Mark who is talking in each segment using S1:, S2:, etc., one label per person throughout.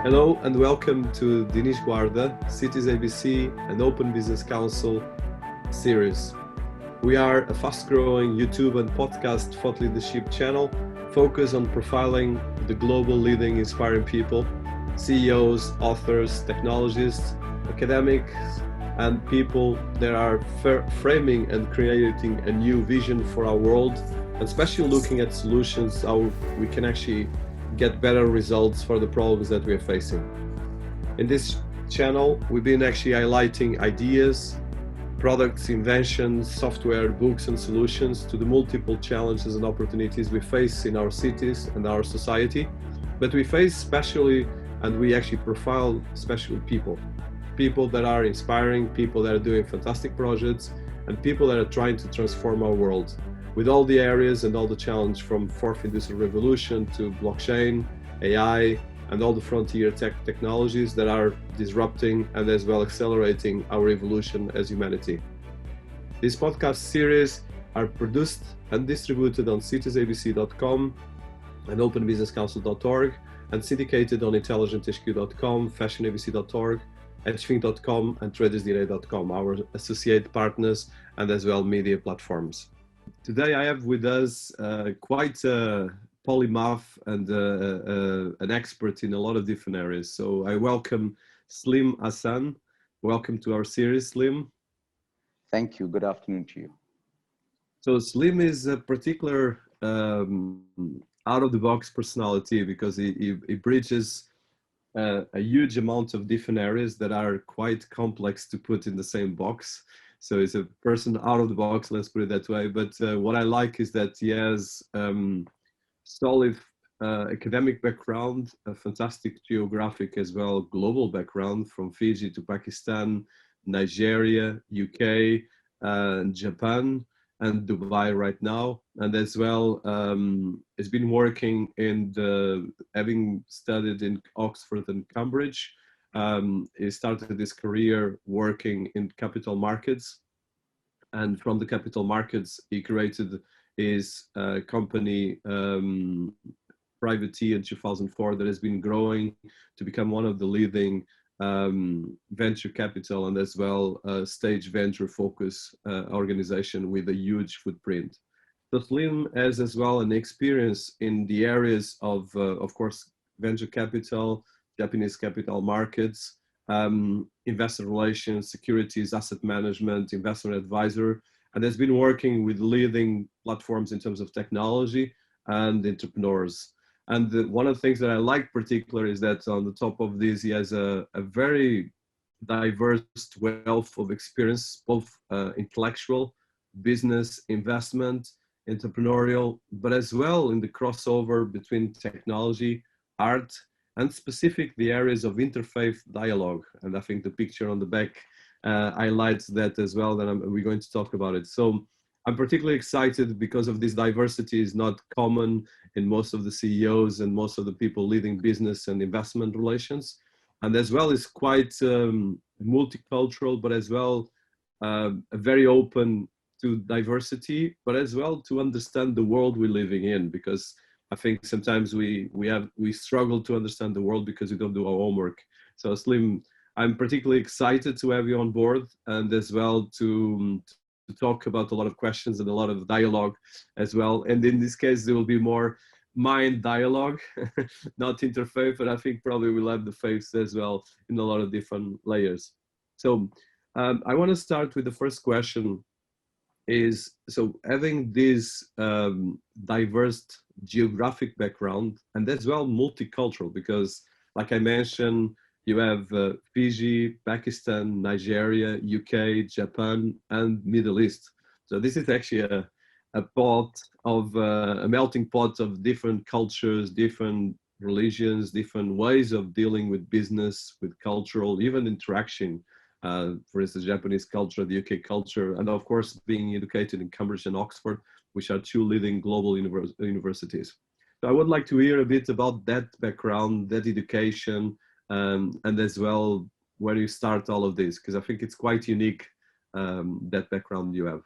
S1: Hello and welcome to Dinis Guarda, Cities ABC and Open Business Council series. We are a fast-growing YouTube and podcast thought leadership channel focused on profiling the global leading inspiring people, CEOs, authors, technologists, academics, and people that are framing and creating a new vision for our world, and especially looking at solutions, how we can actually get better results for the problems that we are facing. In this channel, we've been actually highlighting ideas, products, inventions, software, books, and solutions to the multiple challenges and opportunities we face in our cities and our society. But we face especially, and we actually profile special people that are inspiring, people that are doing fantastic projects, and people that are trying to transform our world with all the areas and all the challenge from fourth industrial revolution to blockchain, AI, and all the frontier technologies that are disrupting and as well accelerating our evolution as humanity. These podcast series are produced and distributed on citiesabc.com and openbusinesscouncil.org and syndicated on intelligenthq.com, fashionabc.org, edgefink.com and tradersdirect.com, our associate partners and as well media platforms. Today I have with us quite a polymath and an expert in a lot of different areas. So I welcome Sleem Hasan. Welcome to our series, Sleem.
S2: Thank you. Good afternoon to you.
S1: So Sleem is a particular out-of-the-box personality because he bridges a huge amount of different areas that are quite complex to put in the same box. So he's a person out of the box, let's put it that way. But what I like is that he has solid academic background, a fantastic geographic as well, global background from Fiji to Pakistan, Nigeria, UK, Japan, and Dubai right now. And as well, has been working in having studied in Oxford and Cambridge. He started his career working in capital markets, and from the capital markets, he created his company, Privity, in 2004, that has been growing to become one of the leading venture capital and as well stage venture focus organization with a huge footprint. So Sleem has as well an experience in the areas of course, venture capital, Japanese capital markets, investor relations, securities, asset management, investment advisor, and has been working with leading platforms in terms of technology and entrepreneurs. And one of the things that I like particularly is that on the top of this, he has a very diverse wealth of experience, both intellectual, business, investment, entrepreneurial, but as well in the crossover between technology, art, and specific the areas of interfaith dialogue. And I think the picture on the back highlights that as well, that we're going to talk about it. So I'm particularly excited because of this diversity is not common in most of the CEOs and most of the people leading business and investment relations. And as well is quite multicultural, but as well very open to diversity, but as well to understand the world we're living in, because I think sometimes we struggle to understand the world because we don't do our homework. So Sleem, I'm particularly excited to have you on board and as well to talk about a lot of questions and a lot of dialogue as well. And in this case, there will be more mind dialogue, not interfaith, but I think probably we'll have the faiths as well in a lot of different layers. So I want to start with the first question is, so having this diverse geographic background and as well multicultural, because like I mentioned, you have Fiji, Pakistan, Nigeria, UK, Japan, and Middle East. So this is actually a pot of a melting pot of different cultures, different religions, different ways of dealing with business, with cultural, even interaction. For instance, Japanese culture, the UK culture, and of course, being educated in Cambridge and Oxford, which are two leading global universities. So I would like to hear a bit about that background, that education, and as well where you start all of this, because I think it's quite unique, that background you have.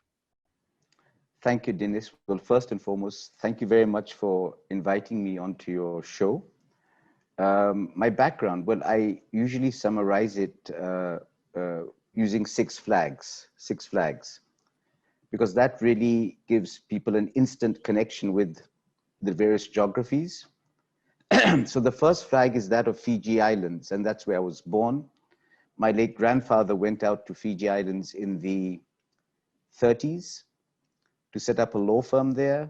S2: Thank you, Dinis. Well, first and foremost, thank you very much for inviting me onto your show. My background, well, I usually summarize it using six flags, because that really gives people an instant connection with the various geographies. So the first flag is that of Fiji Islands, and that's where I was born. My late grandfather went out to Fiji Islands in the 30s to set up a law firm there.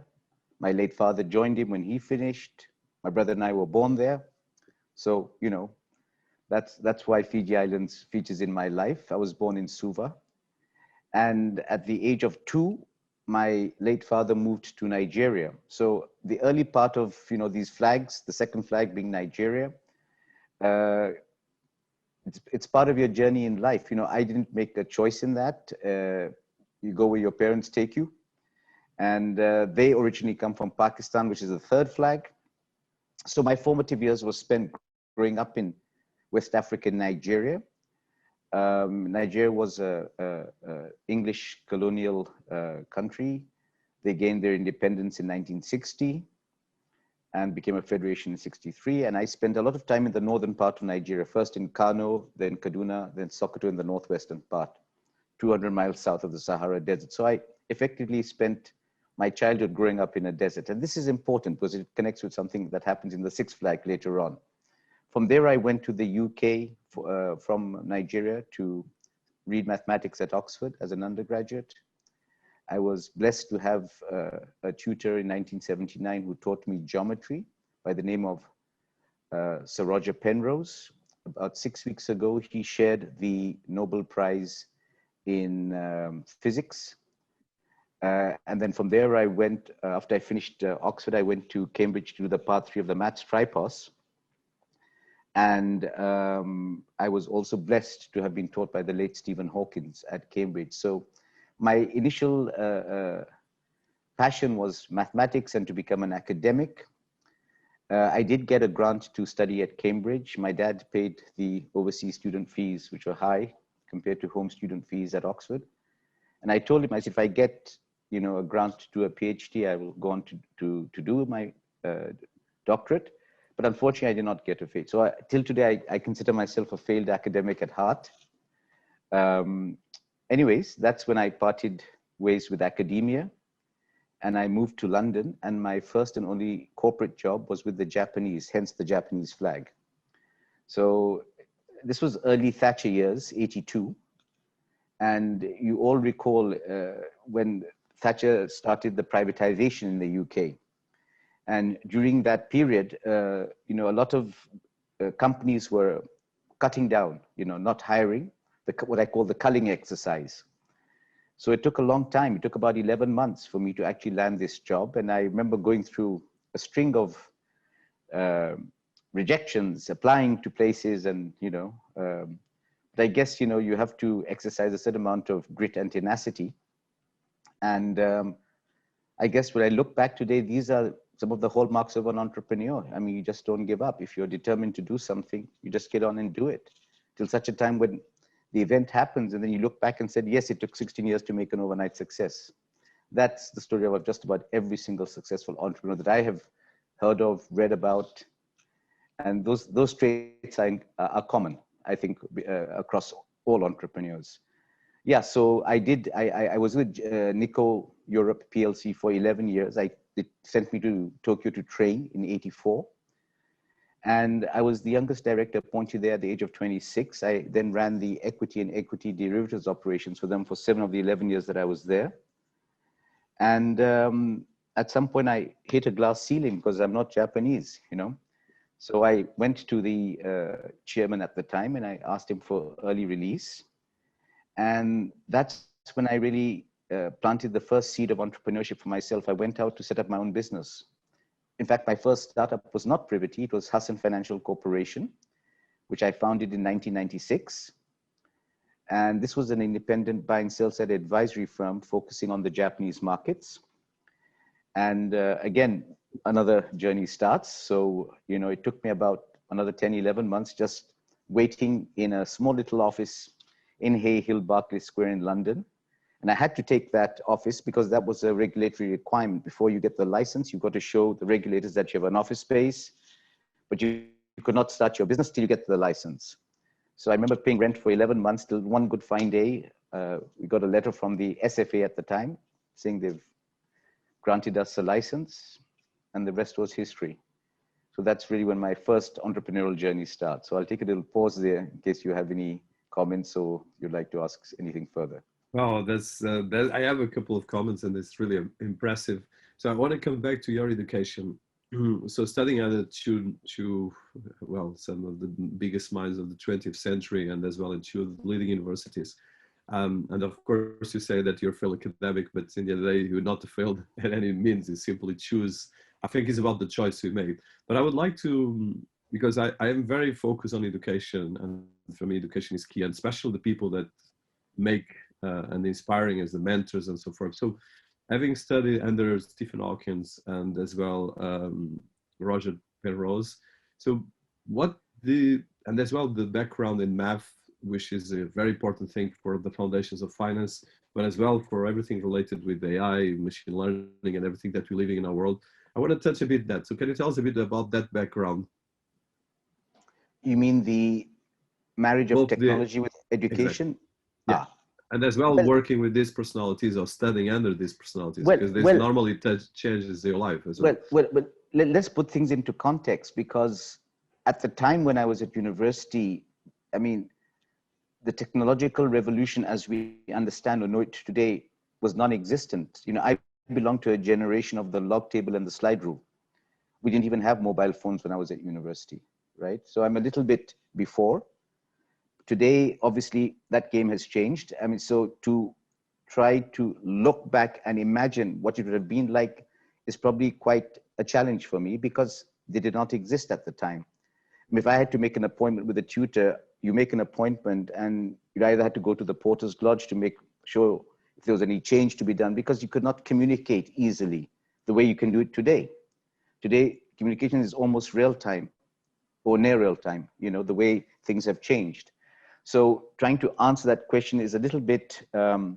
S2: My late father joined him when he finished. My brother and I were born there. So, you know, that's why Fiji Islands features in my life. I was born in Suva. And at the age of 2, my late father moved to Nigeria. So the early part of, you know, these flags, the second flag being Nigeria, it's part of your journey in life. You know, I didn't make a choice in that. You go where your parents take you. And they originally come from Pakistan, which is the third flag. So my formative years were spent growing up in West African Nigeria. Nigeria was a English colonial country. They gained their independence in 1960 and became a federation in 63. And I spent a lot of time in the northern part of Nigeria, first in Kano, then Kaduna, then Sokoto in the northwestern part, 200 miles south of the Sahara Desert. So I effectively spent my childhood growing up in a desert. And this is important because it connects with something that happens in the sixth flag later on. From there, I went to the UK from Nigeria to read mathematics at Oxford as an undergraduate. I was blessed to have a tutor in 1979 who taught me geometry by the name of Sir Roger Penrose. About 6 weeks ago, he shared the Nobel Prize in physics. And then from there, I went, after I finished Oxford, I went to Cambridge to do the part 3 of the maths tripos. And I was also blessed to have been taught by the late Stephen Hawkins at Cambridge. So my initial passion was mathematics and to become an academic. I did get a grant to study at Cambridge. My dad paid the overseas student fees, which were high compared to home student fees at Oxford. And I told him, I said, if I get, you know, a grant to do a PhD, I will go on to do my doctorate. But unfortunately, I did not get a fit. So till today, I consider myself a failed academic at heart. Anyways, that's when I parted ways with academia. And I moved to London. And my first and only corporate job was with the Japanese, hence the Japanese flag. So this was early Thatcher years, 82. And you all recall when Thatcher started the privatization in the UK. And during that period, you know, a lot of companies were cutting down, you know, not hiring, what I call the culling exercise. So it took a long time. It took about 11 months for me to actually land this job. And I remember going through a string of rejections, applying to places and, you know, but I guess, you know, you have to exercise a certain amount of grit and tenacity. And I guess when I look back today, these are some of the hallmarks of an entrepreneur. I mean, you just don't give up. If you're determined to do something, you just get on and do it till such a time when the event happens. And then you look back and said, yes, it took 16 years to make an overnight success. That's the story of just about every single successful entrepreneur that I have heard of, read about. And those traits are common, I think, across all entrepreneurs. Yeah, so I was with Nikko Europe PLC for 11 years. It sent me to Tokyo to train in 84. And I was the youngest director appointed there at the age of 26. I then ran the equity and equity derivatives operations for them for 7 of the 11 years that I was there. And at some point I hit a glass ceiling because I'm not Japanese, you know. So I went to the chairman at the time and I asked him for early release. And that's when I really planted the first seed of entrepreneurship for myself. I went out to set up my own business. In fact, my first startup was not Privity, it was Hasan Financial Corporation, which I founded in 1996. And this was an independent buy and sell side advisory firm focusing on the Japanese markets. And again, another journey starts. So, you know, it took me about another 10, 11 months just waiting in a small little office in Hay Hill, Berkeley Square in London. And I had to take that office because that was a regulatory requirement. Before you get the license, you've got to show the regulators that you have an office space, but you could not start your business till you get the license. So I remember paying rent for 11 months till one good fine day. We got a letter from the SFA at the time saying they've granted us a license, and the rest was history. So that's really when my first entrepreneurial journey starts. So I'll take a little pause there in case you have any comments or you'd like to ask anything further.
S1: Oh, I have a couple of comments, and it's really impressive. So I want to come back to your education. So studying at well, some of the biggest minds of the 20th century, and as well in two leading universities. And of course, you say that you're failed academic, but in the end of the day, you're not failed at any means. You simply choose. I think it's about the choice we made. But I would like to, because I am very focused on education, and for me, education is key, and especially the people that make and inspiring as the mentors and so forth. So having studied under Stephen Hawkins and as well Roger Penrose, so and as well the background in math, which is a very important thing for the foundations of finance, but as well for everything related with AI, machine learning, and everything that we're living in our world. I want to touch a bit that. So can you tell us a bit about that background?
S2: You mean the marriage of technology with education?
S1: Exactly. Yeah. And as well, working with these personalities or studying under these personalities, because this normally changes your life as well.
S2: Well, let's put things into context, because at the time when I was at university, I mean, the technological revolution as we understand or know it today was non-existent. You know, I belong to a generation of the log table and the slide rule. We didn't even have mobile phones when I was at university, right? So I'm a little bit before. Today, obviously, that game has changed. I mean, so to try to look back and imagine what it would have been like is probably quite a challenge for me, because they did not exist at the time. I mean, if I had to make an appointment with a tutor, you make an appointment and you either had to go to the porter's lodge to make sure if there was any change to be done, because you could not communicate easily the way you can do it today. Today, communication is almost real time or near real time, you know, the way things have changed. So trying to answer that question is a little bit of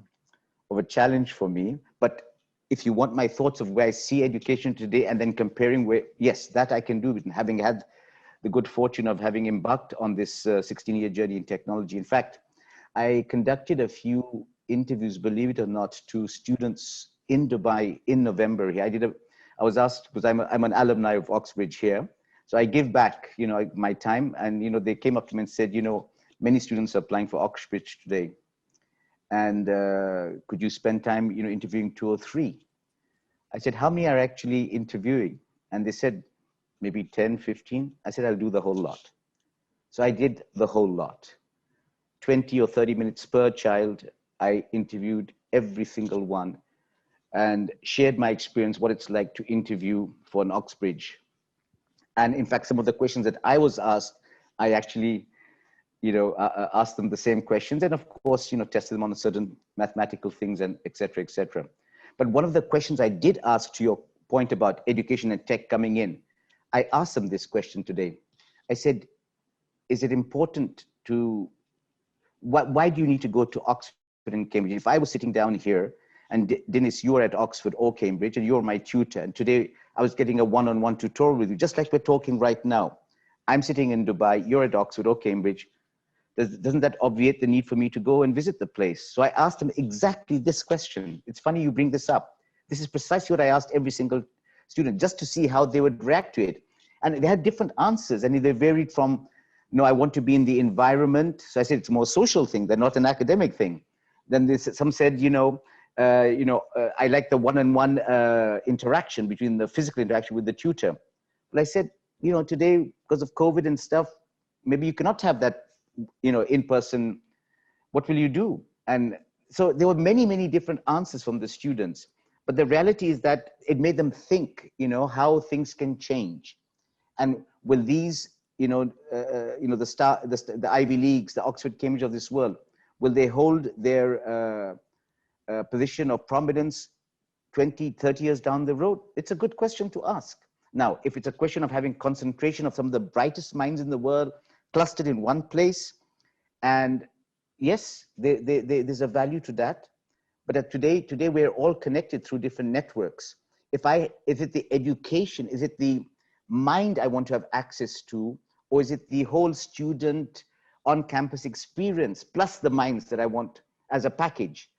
S2: a challenge for me. But if you want my thoughts of where I see education today and then comparing where, yes, that I can do it, and having had the good fortune of having embarked on this 16-year journey in technology. In fact, I conducted a few interviews, believe it or not, to students in Dubai in November here. I was asked, because I'm an alumni of Oxbridge here. So I give back, you know, my time, and, you know, they came up to me and said, you know, many students are applying for Oxbridge today. And could you spend time, you know, interviewing 2 or 3? I said, how many are actually interviewing? And they said, maybe 10, 15. I said, I'll do the whole lot. So I did the whole lot. 20 or 30 minutes per child. I interviewed every single one and shared my experience, what it's like to interview for an Oxbridge. And in fact, some of the questions that I was asked, I actually, you know, asked them the same questions, and of course, you know, tested them on certain mathematical things and et cetera, et cetera. But one of the questions I did ask, to your point about education and tech coming in, I asked them this question today. I said, is it important to, why do you need to go to Oxford and Cambridge? If I was sitting down here and Dinis, you are at Oxford or Cambridge and you're my tutor, and today I was getting a one-on-one tutorial with you, just like we're talking right now. I'm sitting in Dubai, you're at Oxford or Cambridge. Doesn't that obviate the need for me to go and visit the place? So I asked them exactly this question. It's funny you bring this up. This is precisely what I asked every single student, just to see how they would react to it. And they had different answers, and they varied from, no, I want to be in the environment. So I said, it's a more social thing, they're not an academic thing. Then some said, I like the one-on-one interaction between the physical interaction with the tutor. But I said, you know, today, because of COVID and stuff, maybe you cannot have that, you know, in person. What will you do? And so there were many, many different answers from the students. But the reality is that it made them think, you know, how things can change. And will these, the Ivy Leagues, the Oxford, Cambridge of this world, will they hold their position of prominence 20, 30 years down the road? It's a good question to ask. Now, if it's a question of having concentration of some of the brightest minds in the world clustered in one place, and yes, there's a value to that. But today we're all connected through different networks. Is it the education? Is it the mind I want to have access to? or is it the whole student on-campus experience plus the minds that I want as a package?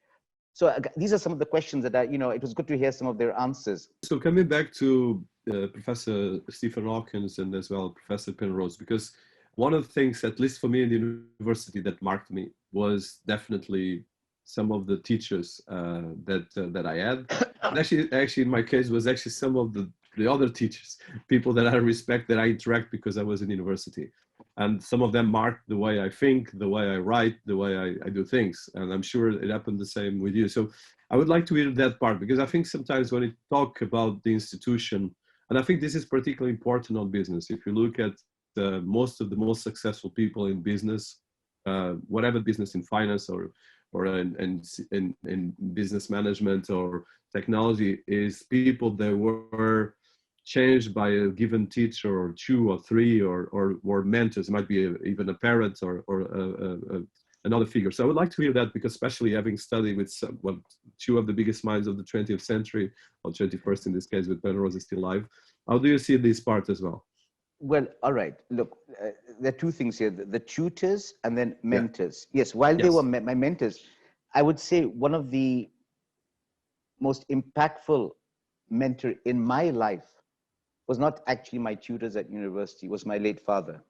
S2: So these are some of the questions that it was good to hear some of their answers.
S1: So coming back to Professor Stephen Hawkins and as well Professor Penrose, because one of the things, at least for me in the university, that marked me was definitely some of the teachers that I had. And actually, in my case, was actually some of the other teachers, people that I respect, that I interact because I was in university. And some of them marked the way I think, the way I write, the way I do things. And I'm sure it happened the same with you. So I would like to hear that part, because I think sometimes when you talk about the institution, and I think this is particularly important on business, if you look at most of the most successful people in business, whatever business, in finance or in business management or technology, is people that were changed by a given teacher or two or three or mentors. It might be even a parent or another figure. So I would like to hear that, because especially having studied with two of the biggest minds of the 20th century, or 21st in this case, with Penrose is still alive. How do you see this part as well?
S2: Well, all right. Look, there are two things here: the tutors and then mentors. Yeah. Yes, while they were my mentors, I would say one of the most impactful mentor in my life was not actually my tutors at university, was my late father.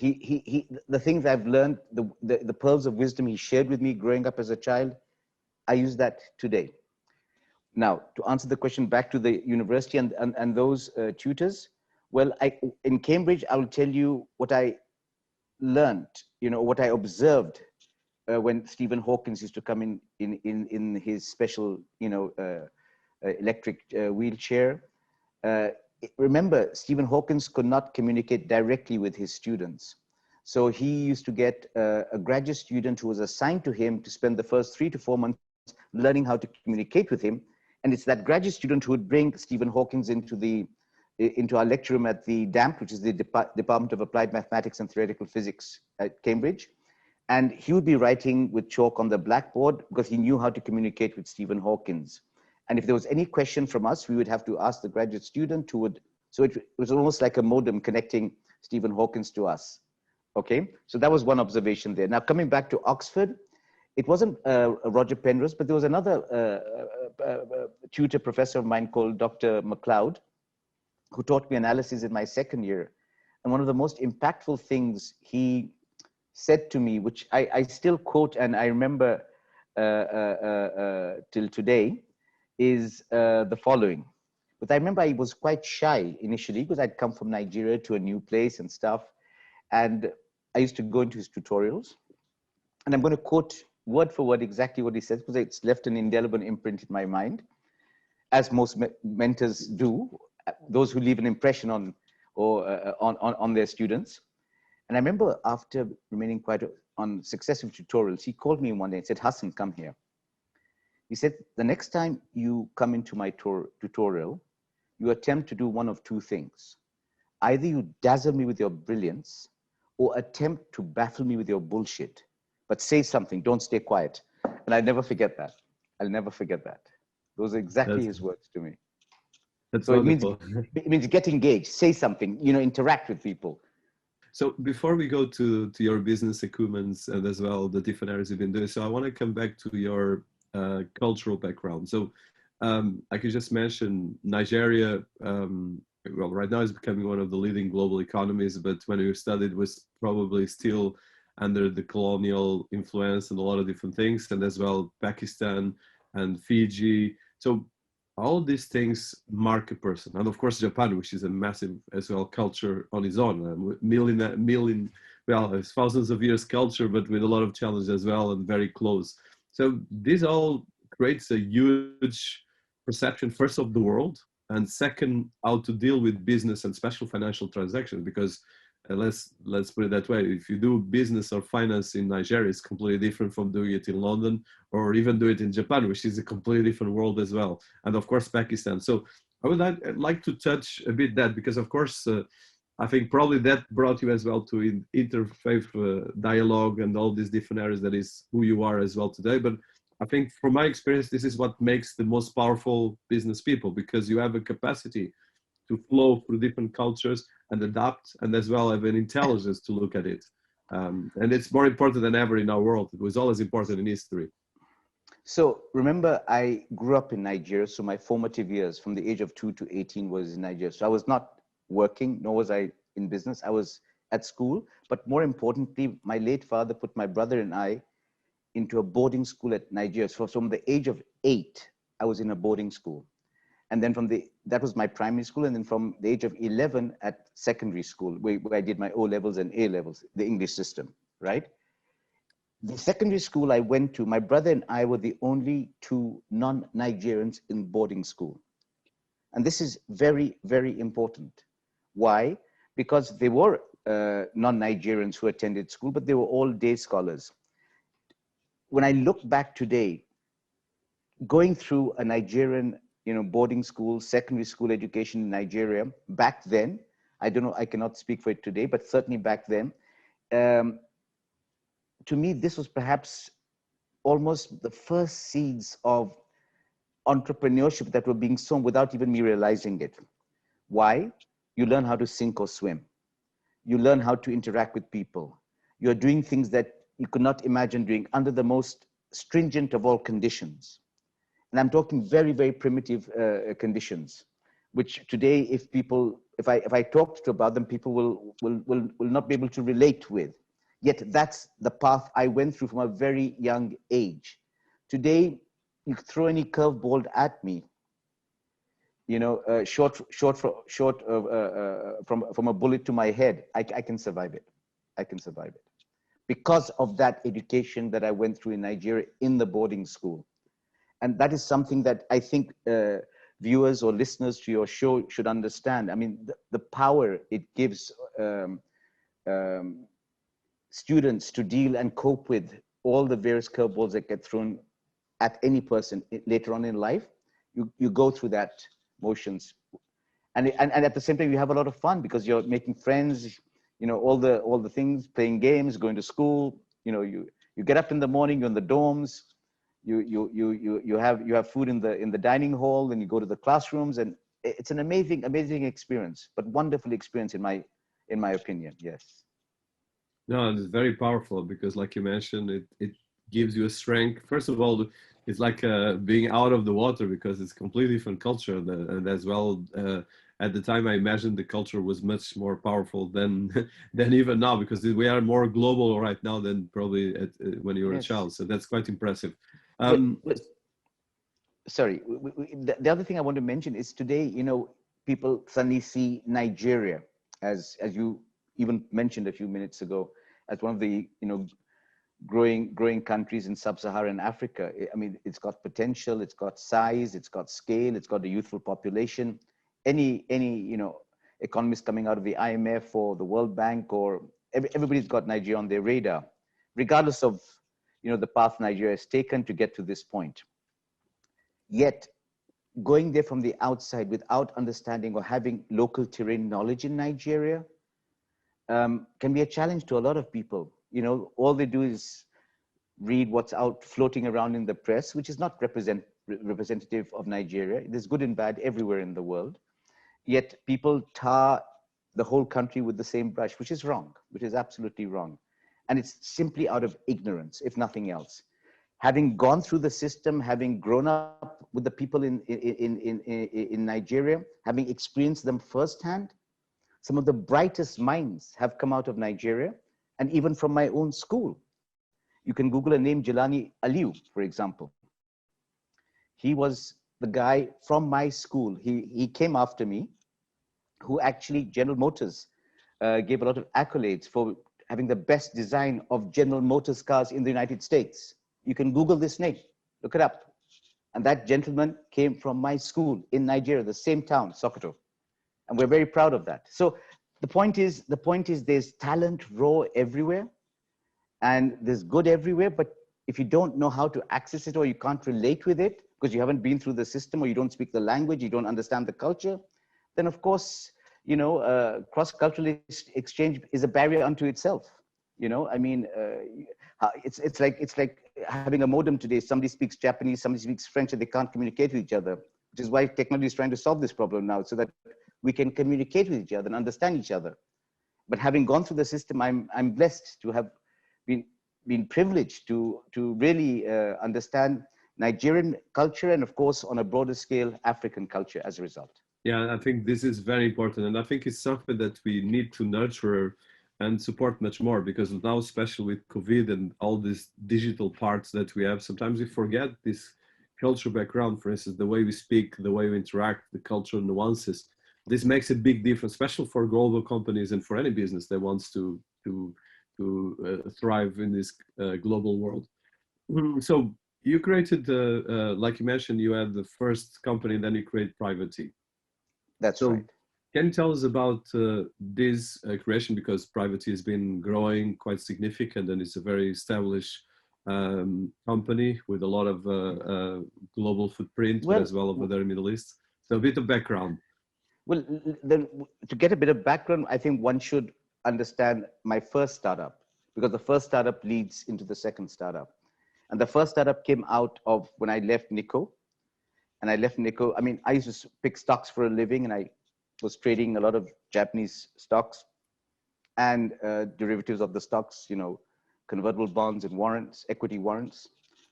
S2: The things I've learned, the pearls of wisdom he shared with me growing up as a child, I use that today. Now, to answer the question back to the university and those tutors, well, in Cambridge, I will tell you what I learned, what I observed when Stephen Hawkins used to come in his special, electric wheelchair. Remember, Stephen Hawkins could not communicate directly with his students. So he used to get a graduate student who was assigned to him to spend the first 3 to 4 months learning how to communicate with him. And it's that graduate student who would bring Stephen Hawkins into our lecture room at the DAMP, which is the Department of Applied Mathematics and Theoretical Physics at Cambridge. And he would be writing with chalk on the blackboard because he knew how to communicate with Stephen Hawkins. And if there was any question from us, we would have to ask the graduate student who would, so it was almost like a modem connecting Stephen Hawkins to us. Okay, so that was one observation there. Now coming back to Oxford, it wasn't Roger Penrose, but there was another tutor professor of mine called Dr. MacLeod, who taught me analysis in my second year. And one of the most impactful things he said to me, which I still quote and I remember till today, is the following. But I remember I was quite shy initially because I'd come from Nigeria to a new place and stuff. And I used to go into his tutorials. And I'm going to quote word for word exactly what he says, because it's left an indelible imprint in my mind, as most mentors do, those who leave an impression on their students. And I remember after remaining on successive tutorials, he called me one day and said, "Hasan, come here." He said, "The next time you come into my tutorial, you attempt to do one of two things. Either you dazzle me with your brilliance or attempt to baffle me with your bullshit. But say something, don't stay quiet." And I'll never forget that. I'll never forget that. Those are exactly his words to me.
S1: That's
S2: so
S1: wonderful.
S2: it means get engaged, say something, interact with people.
S1: So before we go to your business acumens and as well the different areas you've been doing, so I want to come back to your cultural background. So I could just mention Nigeria, well, right now is becoming one of the leading global economies, but when you studied was probably still under the colonial influence and a lot of different things, and as well Pakistan and Fiji. So all these things mark a person. And of course, Japan, which is a massive as well culture on its own, well, it's thousands of years culture, but with a lot of challenges as well and very close. So this all creates a huge perception, first of the world, and second, how to deal with business and special financial transactions, because let's put it that way. If you do business or finance in Nigeria, it's completely different from doing it in London or even do it in Japan, which is a completely different world as well. And of course, Pakistan. So I would like to touch a bit that, because of course, I think probably that brought you as well to interfaith dialogue and all these different areas. That is who you are as well today. But I think from my experience, this is what makes the most powerful business people, because you have a capacity to flow through different cultures and adapt, and as well have an intelligence to look at it. And it's more important than ever in our world. It was always important in history.
S2: So remember, I grew up in Nigeria. So my formative years from the age of 2 to 18 was in Nigeria. So I was not working, nor was I in business. I was at school. But more importantly, my late father put my brother and I into a boarding school at Nigeria. So from the age of 8, I was in a boarding school. And then that was my primary school. And then from the age of 11 at secondary school, where I did my O levels and A levels, the English system, right? The secondary school I went to, my brother and I were the only 2 non-Nigerians in boarding school. And this is very, very important. Why? Because they were non-Nigerians who attended school, but they were all day scholars. When I look back today, going through a Nigerian, boarding school, secondary school education in Nigeria, back then, I don't know, I cannot speak for it today, but certainly back then, to me, this was perhaps almost the first seeds of entrepreneurship that were being sown without even me realizing it. Why? You learn how to sink or swim. You learn how to interact with people. You're doing things that you could not imagine doing under the most stringent of all conditions. And I'm talking very, very primitive conditions, which today, if I talked about them, people will not be able to relate with. Yet that's the path I went through from a very young age. Today, you throw any curveball at me, short from a bullet to my head, I can survive it. I can survive it because of that education that I went through in Nigeria in the boarding school. And that is something that I think viewers or listeners to your show should understand. I mean, the power it gives students to deal and cope with all the various curveballs that get thrown at any person later on in life. You go through that motions, and at the same time you have a lot of fun because you're making friends. All the things, playing games, going to school. You get up in the morning, you're in the dorms. You have food in the dining hall, and you go to the classrooms, and it's an amazing experience, but wonderful experience in my opinion. Yes.
S1: No, it's very powerful because, like you mentioned, it gives you a strength. First of all, it's like being out of the water because it's completely different culture, and as well, at the time, I imagined the culture was much more powerful than even now because we are more global right now than probably when you were
S2: Yes.
S1: a child. So that's quite impressive.
S2: Sorry, the other thing I want to mention is today, people suddenly see Nigeria as you even mentioned a few minutes ago, as one of the growing countries in sub-Saharan Africa. I mean, it's got potential, it's got size, it's got scale, it's got a youthful population. Any economist coming out of the IMF or the World Bank, or everybody's got Nigeria on their radar, regardless of the path Nigeria has taken to get to this point. Yet, going there from the outside without understanding or having local terrain knowledge in Nigeria can be a challenge to a lot of people. All they do is read what's out floating around in the press, which is not representative of Nigeria. There's good and bad everywhere in the world. Yet people tar the whole country with the same brush, which is wrong, which is absolutely wrong. And it's simply out of ignorance, if nothing else. Having gone through the system, having grown up with the people in Nigeria, having experienced them firsthand, some of the brightest minds have come out of Nigeria, and even from my own school. You can Google a name, Jelani Aliu, for example. He was the guy from my school. He came after me, who actually General Motors gave a lot of accolades for having the best design of General Motors cars in the United States. You can Google this name, look it up. And that gentleman came from my school in Nigeria, the same town, Sokoto. And we're very proud of that. So the point is there's talent raw everywhere, and there's good everywhere, but if you don't know how to access it or you can't relate with it because you haven't been through the system or you don't speak the language, you don't understand the culture, then of course, cross-cultural exchange is a barrier unto itself. I mean, it's like having a modem today. Somebody speaks Japanese, somebody speaks French, and they can't communicate with each other, which is why technology is trying to solve this problem now, so that we can communicate with each other and understand each other. But having gone through the system, I'm blessed to have been privileged to really understand Nigerian culture and, of course, on a broader scale, African culture as a result.
S1: Yeah, I think this is very important. And I think it's something that we need to nurture and support much more, because now, especially with COVID and all these digital parts that we have, sometimes we forget this cultural background. For instance, the way we speak, the way we interact, the cultural nuances. This makes a big difference, especially for global companies and for any business that wants to thrive in this global world. So you created, like you mentioned, you had the first company, then you created Privity.
S2: That's
S1: So
S2: right.
S1: can you tell us about this creation? Because Privity has been growing quite significant, and it's a very established company with a lot of global footprint, but as well over there in the Middle East. So a bit of background.
S2: Well, then to get a bit of background, I think one should understand my first startup, because the first startup leads into the second startup. And the first startup came out of when I left Nikko. And I left Nikko. I mean, I used to pick stocks for a living, and I was trading a lot of Japanese stocks and derivatives of the stocks, you know, convertible bonds and warrants, equity warrants.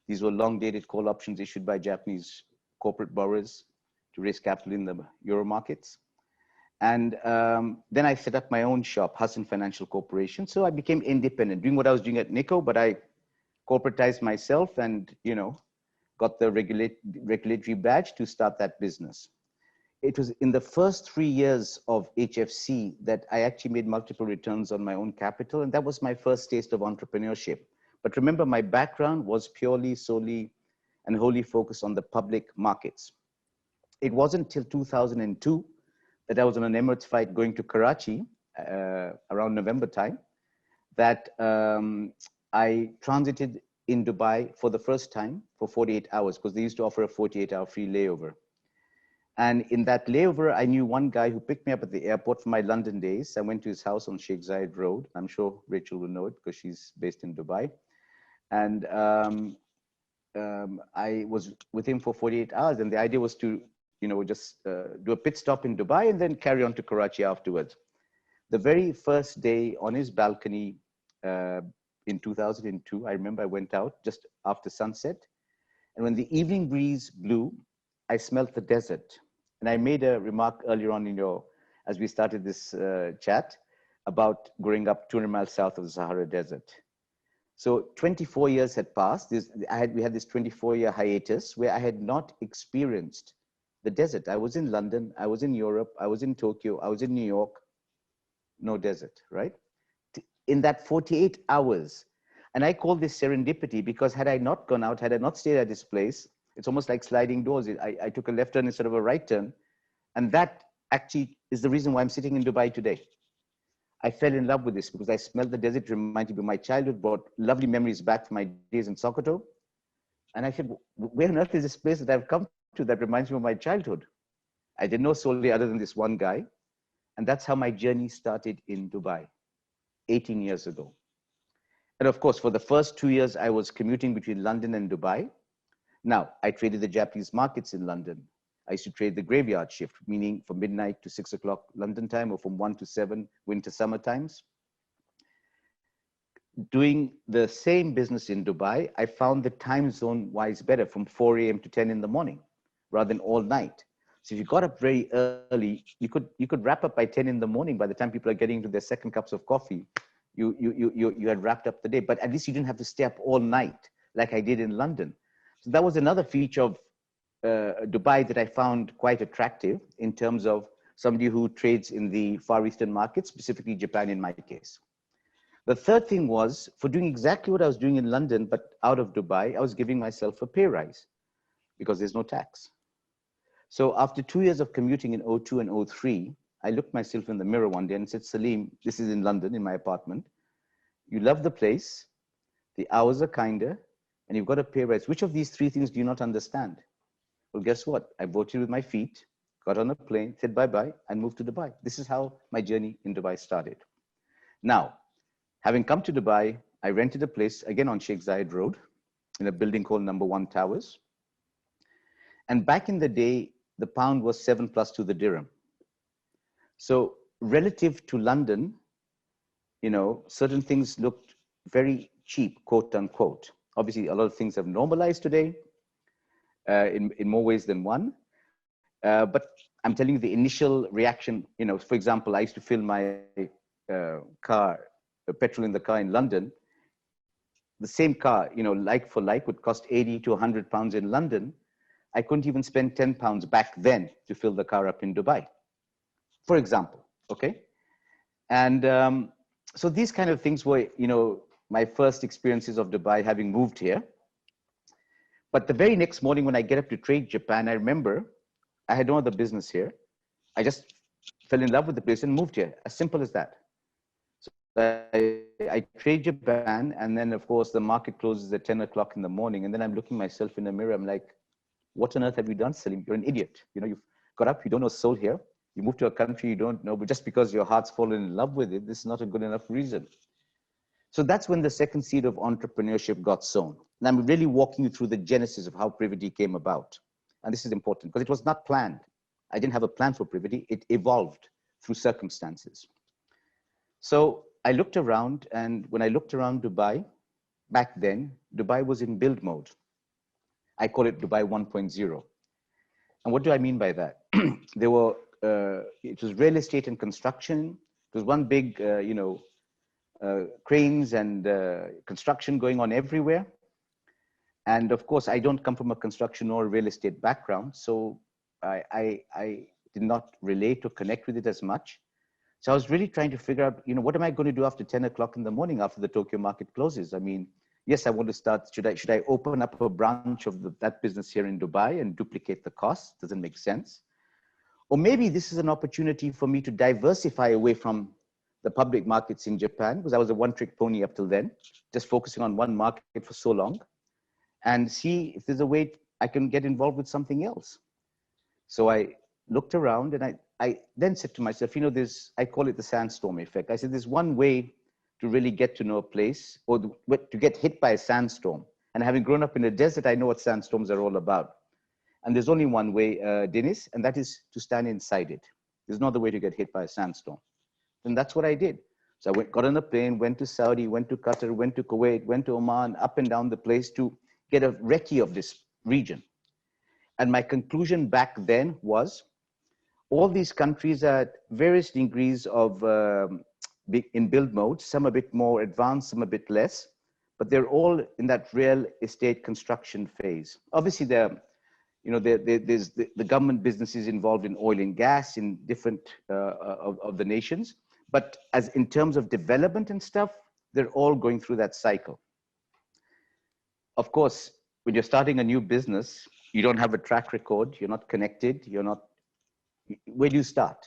S2: These were long-dated call options issued by Japanese corporate borrowers to raise capital in the Euro markets. And then I set up my own shop, Hasan Financial Corporation. So I became independent, doing what I was doing at Nikko, but I corporatized myself and, you know, got the regulatory badge to start that business. It was in the first 3 years of HFC that I actually made multiple returns on my own capital. And that was my first taste of entrepreneurship. But remember, my background was purely, solely, and wholly focused on the public markets. It wasn't till 2002 that I was on an Emirates flight going to Karachi around November time that I transited in Dubai for the first time for 48 hours, because they used to offer a 48-hour free layover. And in that layover, I knew one guy who picked me up at the airport for my London days. I went to his house on Sheikh Zayed Road. I'm sure Rachel will know it because she's based in Dubai. And I was with him for 48 hours. And the idea was to, you know, just do a pit stop in Dubai and then carry on to Karachi afterwards. The very first day on his balcony in 2002, I remember I went out just after sunset. And when the evening breeze blew, I smelt the desert. And I made a remark earlier on in as we started this chat about growing up 200 miles south of the Sahara Desert. So 24 years had passed. We had this 24-year hiatus where I had not experienced the desert. I was in London, I was in Europe, I was in Tokyo, I was in New York, no desert, right? In that 48 hours. And I call this serendipity because had I not gone out, had I not stayed at this place, it's almost like sliding doors. I took a left turn instead of a right turn. And that actually is the reason why I'm sitting in Dubai today. I fell in love with this because I smelled the desert, reminded me of my childhood, brought lovely memories back from my days in Sokoto. And I said, where on earth is this place that I've come to that reminds me of my childhood? I didn't know solely other than this one guy. And that's how my journey started in Dubai 18 years ago. And of course, for the first 2 years, I was commuting between London and Dubai. Now, I traded the Japanese markets in London. I used to trade the graveyard shift, meaning from midnight to 6 o'clock London time or from 1 to 7 winter summer times. Doing the same business in Dubai, I found the time zone wise better from 4 a.m. to 10 in the morning rather than all night. So if you got up very early, you could wrap up by 10 in the morning. By the time people are getting into their second cups of coffee, you had wrapped up the day, but at least you didn't have to stay up all night like I did in London. So that was another feature of Dubai that I found quite attractive in terms of somebody who trades in the Far Eastern market, specifically Japan in my case. The third thing was, for doing exactly what I was doing in London, but out of Dubai, I was giving myself a pay rise because there's no tax. So after 2 years of commuting in 02 and 03, I looked myself in the mirror one day and said, Sleem, this is in London, in my apartment. You love the place, the hours are kinder, and you've got a pay rise. Which of these three things do you not understand? Well, guess what? I voted with my feet, got on a plane, said bye-bye, and moved to Dubai. This is how my journey in Dubai started. Now, having come to Dubai, I rented a place, again on Sheikh Zayed Road, in a building called Number 1 Towers. And back in the day, the pound was 7+ to the dirham. So relative to London, you know, certain things looked very cheap, quote unquote. Obviously, a lot of things have normalized today in more ways than one. But I'm telling you the initial reaction, you know, for example, I used to fill my petrol in the car in London. The same car, you know, like for like would cost 80 to 100 pounds in London. I couldn't even spend 10 pounds back then to fill the car up in Dubai, for example, okay? And so these kind of things were, you know, my first experiences of Dubai having moved here. But the very next morning when I get up to trade Japan, I remember I had no other business here. I just fell in love with the place and moved here, as simple as that. So I trade Japan, and then of course the market closes at 10 o'clock in the morning, and then I'm looking myself in the mirror. I'm like, what on earth have you done, Sleem? You're an idiot. You know, you've got up, you don't know soul here. You moved to a country you don't know, but just because your heart's fallen in love with it, this is not a good enough reason. So that's when the second seed of entrepreneurship got sown. And I'm really walking you through the genesis of how Privity came about. And this is important because it was not planned. I didn't have a plan for Privity. It evolved through circumstances. So I looked around, and when I looked around Dubai, back then, Dubai was in build mode. I call it Dubai 1.0. And what do I mean by that? There were, it was real estate and construction. It was one big, you know, cranes and construction going on everywhere. And of course, I don't come from a construction or real estate background, so I did not relate or connect with it as much. So I was really trying to figure out, you know, what am I going to do after 10 o'clock in the morning after the Tokyo market closes? I mean, yes, I want to start, should I open up a branch of that business here in Dubai and duplicate the costs? Doesn't make sense. Or maybe this is an opportunity for me to diversify away from the public markets in Japan, because I was a one-trick pony up till then, just focusing on one market for so long, and see if there's a way I can get involved with something else. So I looked around, and I then said to myself, you know, I call it the sandstorm effect. I said, there's one way to really get to know a place, or to get hit by a sandstorm. And having grown up in the desert, I know what sandstorms are all about. And there's only one way, Dinis, and that is to stand inside it. There's no other way to get hit by a sandstorm. And that's what I did. So I got on a plane, went to Saudi, went to Qatar, went to Kuwait, went to Oman, up and down the place to get a recce of this region. And my conclusion back then was, all these countries are at various degrees of in build mode, some a bit more advanced, some a bit less, but they're all in that real estate construction phase. Obviously, there's the government businesses involved in oil and gas in different of the nations, but as in terms of development and stuff, they're all going through that cycle. Of course, when you're starting a new business, you don't have a track record, you're not connected, where do you start?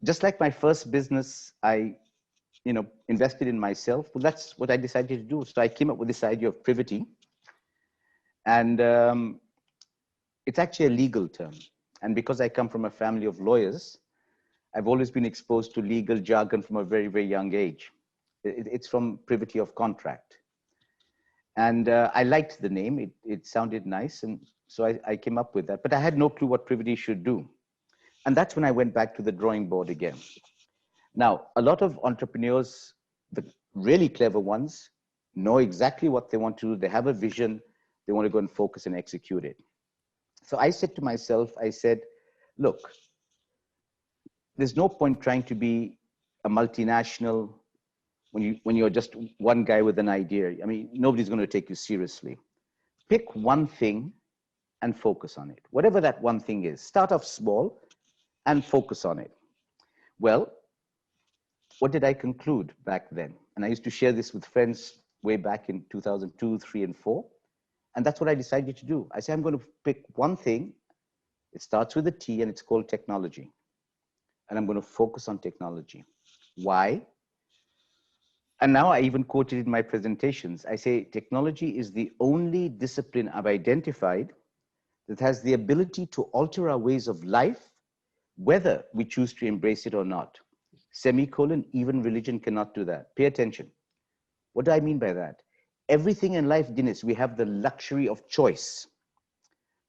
S2: Just like my first business, I, you know, invested in myself. Well, that's what I decided to do. So I came up with this idea of Privity, and it's actually a legal term. And because I come from a family of lawyers, I've always been exposed to legal jargon from a very, very young age. It's from privity of contract. And I liked the name. It sounded nice. And so I came up with that. But I had no clue what Privity should do. And that's when I went back to the drawing board again. Now, a lot of entrepreneurs, the really clever ones, know exactly what they want to do. They have a vision. They want to go and focus and execute it. So I said to myself, I said, look, there's no point trying to be a multinational when you're just one guy with an idea. I mean, nobody's going to take you seriously. Pick one thing and focus on it. Whatever that one thing is, start off small and focus on it. Well, what did I conclude back then? And I used to share this with friends way back in 2002, 3, and 4. And that's what I decided to do. I said, I'm going to pick one thing. It starts with a T and it's called technology. And I'm going to focus on technology. Why? And now I even quoted in my presentations. I say technology is the only discipline I've identified that has the ability to alter our ways of life, whether we choose to embrace it or not. Semicolon, even religion cannot do that. Pay attention. What do I mean by that? Everything in life, Dinis, we have the luxury of choice.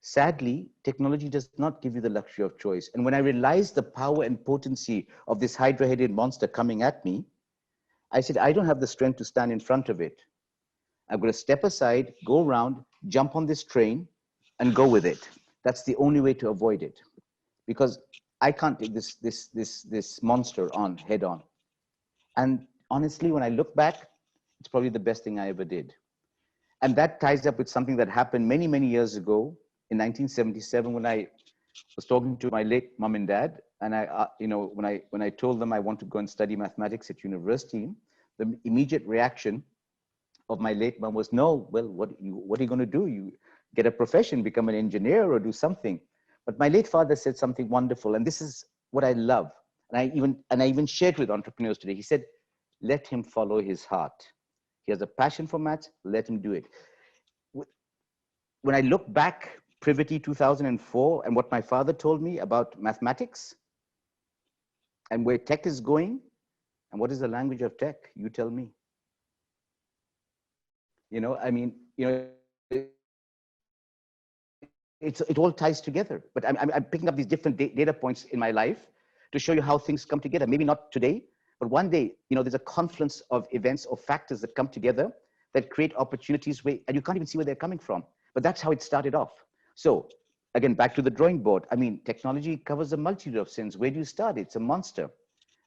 S2: Sadly, technology does not give you the luxury of choice. And when I realized the power and potency of this hydra-headed monster coming at me, I said, I don't have the strength to stand in front of it. I'm going to step aside, go around, jump on this train, and go with it. That's the only way to avoid it, because I can't take this monster on head on. And honestly, when I look back, it's probably the best thing I ever did. And that ties up with something that happened many, many years ago in 1977, when I was talking to my late mom and dad. And when I told them I want to go and study mathematics at university, the immediate reaction of my late mom was, no, well, what are you going to do? You get a profession, become an engineer or do something. But my late father said something wonderful. And this is what I love. And I even shared with entrepreneurs today. He said, let him follow his heart. He has a passion for maths, let him do it. When I look back, Privity 2004, and what my father told me about mathematics and where tech is going, and what is the language of tech? You tell me. It all ties together. But I'm picking up these different data points in my life to show you how things come together. Maybe not today, but one day, there's a confluence of events or factors that come together that create opportunities and you can't even see where they're coming from. But that's how it started off. So again, back to the drawing board. Technology covers a multitude of sins. Where do you start? It's a monster.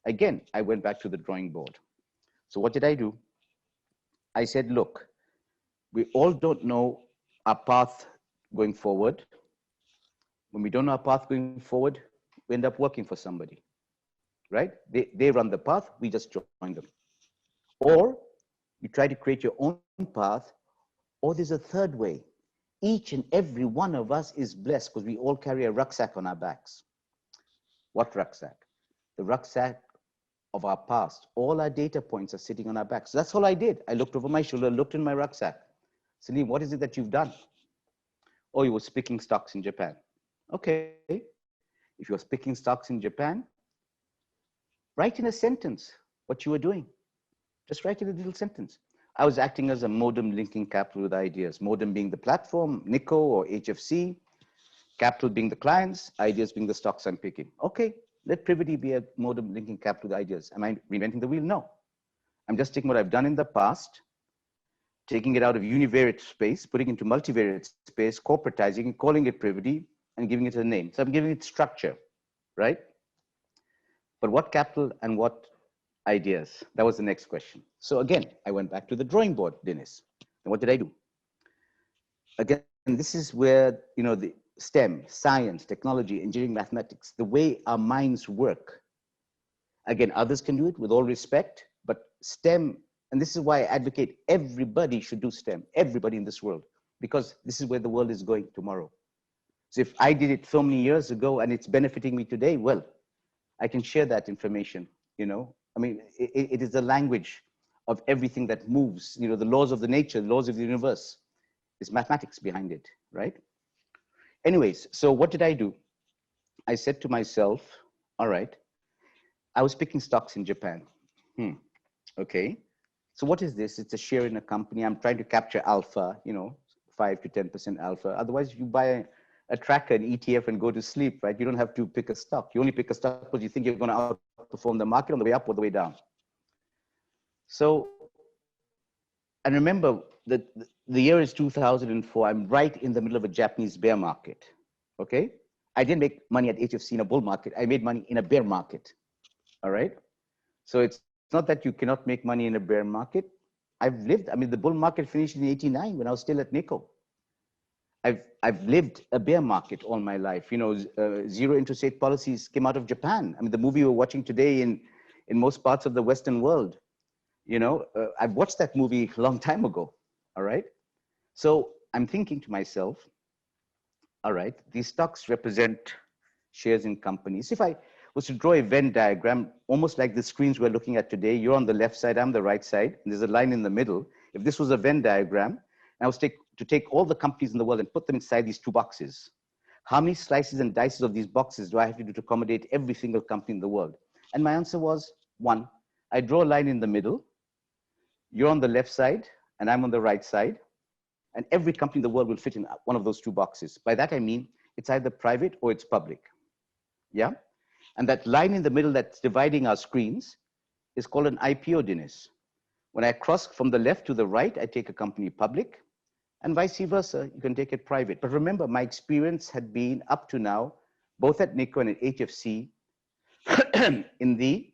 S2: Again, I went back to the drawing board. So what did I do? I said, look, we all don't know our path going forward. When we don't know our path going forward, we end up working for somebody, right? They run the path, we just join them. Or you try to create your own path, or there's a third way. Each and every one of us is blessed because we all carry a rucksack on our backs. What rucksack? The rucksack of our past. All our data points are sitting on our backs. So that's all I did. I looked over my shoulder, looked in my rucksack. Sleem, what is it that you've done? Oh, you were picking stocks in Japan. Okay. If you were picking stocks in Japan, write in a sentence what you were doing. Just write in a little sentence. I was acting as a modem linking capital with ideas. Modem being the platform, Nikko or HFC, capital being the clients, ideas being the stocks I'm picking. Okay, let Privity be a modem linking capital with ideas. Am I reinventing the wheel? No. I'm just taking what I've done in the past, taking it out of univariate space, putting it into multivariate space, corporatizing it, calling it Privity, and giving it a name. So I'm giving it structure, right? But what capital and what ideas? That was the next question. So again, I went back to the drawing board, Dinis. And what did I do? Again, this is where, the STEM, science, technology, engineering, mathematics, the way our minds work. Again, others can do it with all respect, but STEM, and this is why I advocate everybody should do STEM, everybody in this world, because this is where the world is going tomorrow. So if I did it so many years ago and it's benefiting me today, well, I can share that information, it is the language of everything that moves, the laws of the nature, the laws of the universe. There's mathematics behind it, right? Anyways, so what did I do? I said to myself, all right, I was picking stocks in Japan. Okay, so what is this? It's a share in a company. I'm trying to capture alpha, 5 to 10% alpha. Otherwise, you buy a tracker, an ETF, and go to sleep, right? You don't have to pick a stock. You only pick a stock because you think you're going to outperform the market on the way up or the way down. So, and remember that the year is 2004. I'm right in the middle of a Japanese bear market, okay? I didn't make money at HFC in a bull market. I made money in a bear market, all right? So it's not that you cannot make money in a bear market. The bull market finished in 89 when I was still at Nikko. I've lived a bear market all my life. Zero interest rate policies came out of Japan. The movie we're watching today in most parts of the Western world, I've watched that movie a long time ago, all right? So I'm thinking to myself, all right, these stocks represent shares in companies. If I was to draw a Venn diagram, almost like the screens we're looking at today, you're on the left side, I'm the right side, and there's a line in the middle. If this was a Venn diagram, and I was to take all the companies in the world and put them inside these two boxes, how many slices and dices of these boxes do I have to do to accommodate every single company in the world? And my answer was 1. I draw a line in the middle. You're on the left side, and I'm on the right side. And every company in the world will fit in one of those two boxes. By that, I mean, it's either private or it's public. Yeah? And that line in the middle that's dividing our screens is called an IPO, Dinis. When I cross from the left to the right, I take a company public, and vice versa, you can take it private. But remember, my experience had been up to now, both at Nikko and at HFC, in the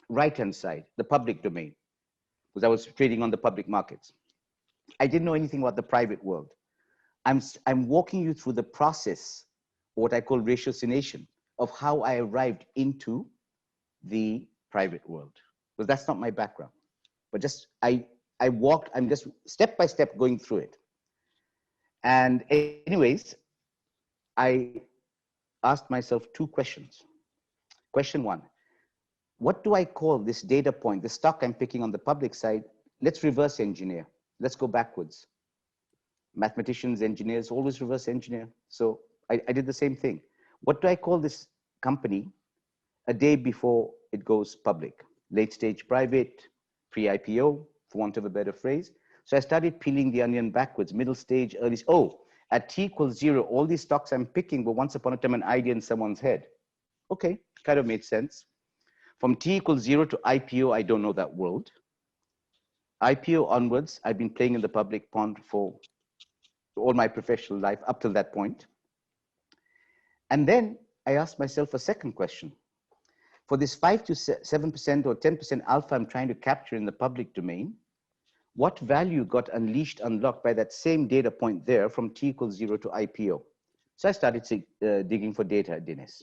S2: right-hand side, the public domain, because I was trading on the public markets. I didn't know anything about the private world. I'm walking you through the process, what I call ratiocination, of how I arrived into the private world. Because that's not my background. But just, I'm just step by step going through it. And anyways, I asked myself two questions. Question one, what do I call this data point, the stock I'm picking on the public side? Let's reverse engineer. Let's go backwards. Mathematicians, engineers, always reverse engineer. So I did the same thing. What do I call this company a day before it goes public? Late stage private, pre-IPO, for want of a better phrase. So I started peeling the onion backwards, middle stage, early. Oh, at T equals 0, all these stocks I'm picking were once upon a time an idea in someone's head. Okay, kind of made sense. From T equals 0 to IPO, I don't know that world. IPO onwards, I've been playing in the public pond for all my professional life up till that point. And then I asked myself a second question. For this 5 to 7% or 10% alpha I'm trying to capture in the public domain, what value got unleashed, unlocked by that same data point there from T equals 0 to IPO? So I started digging for data, Dinis.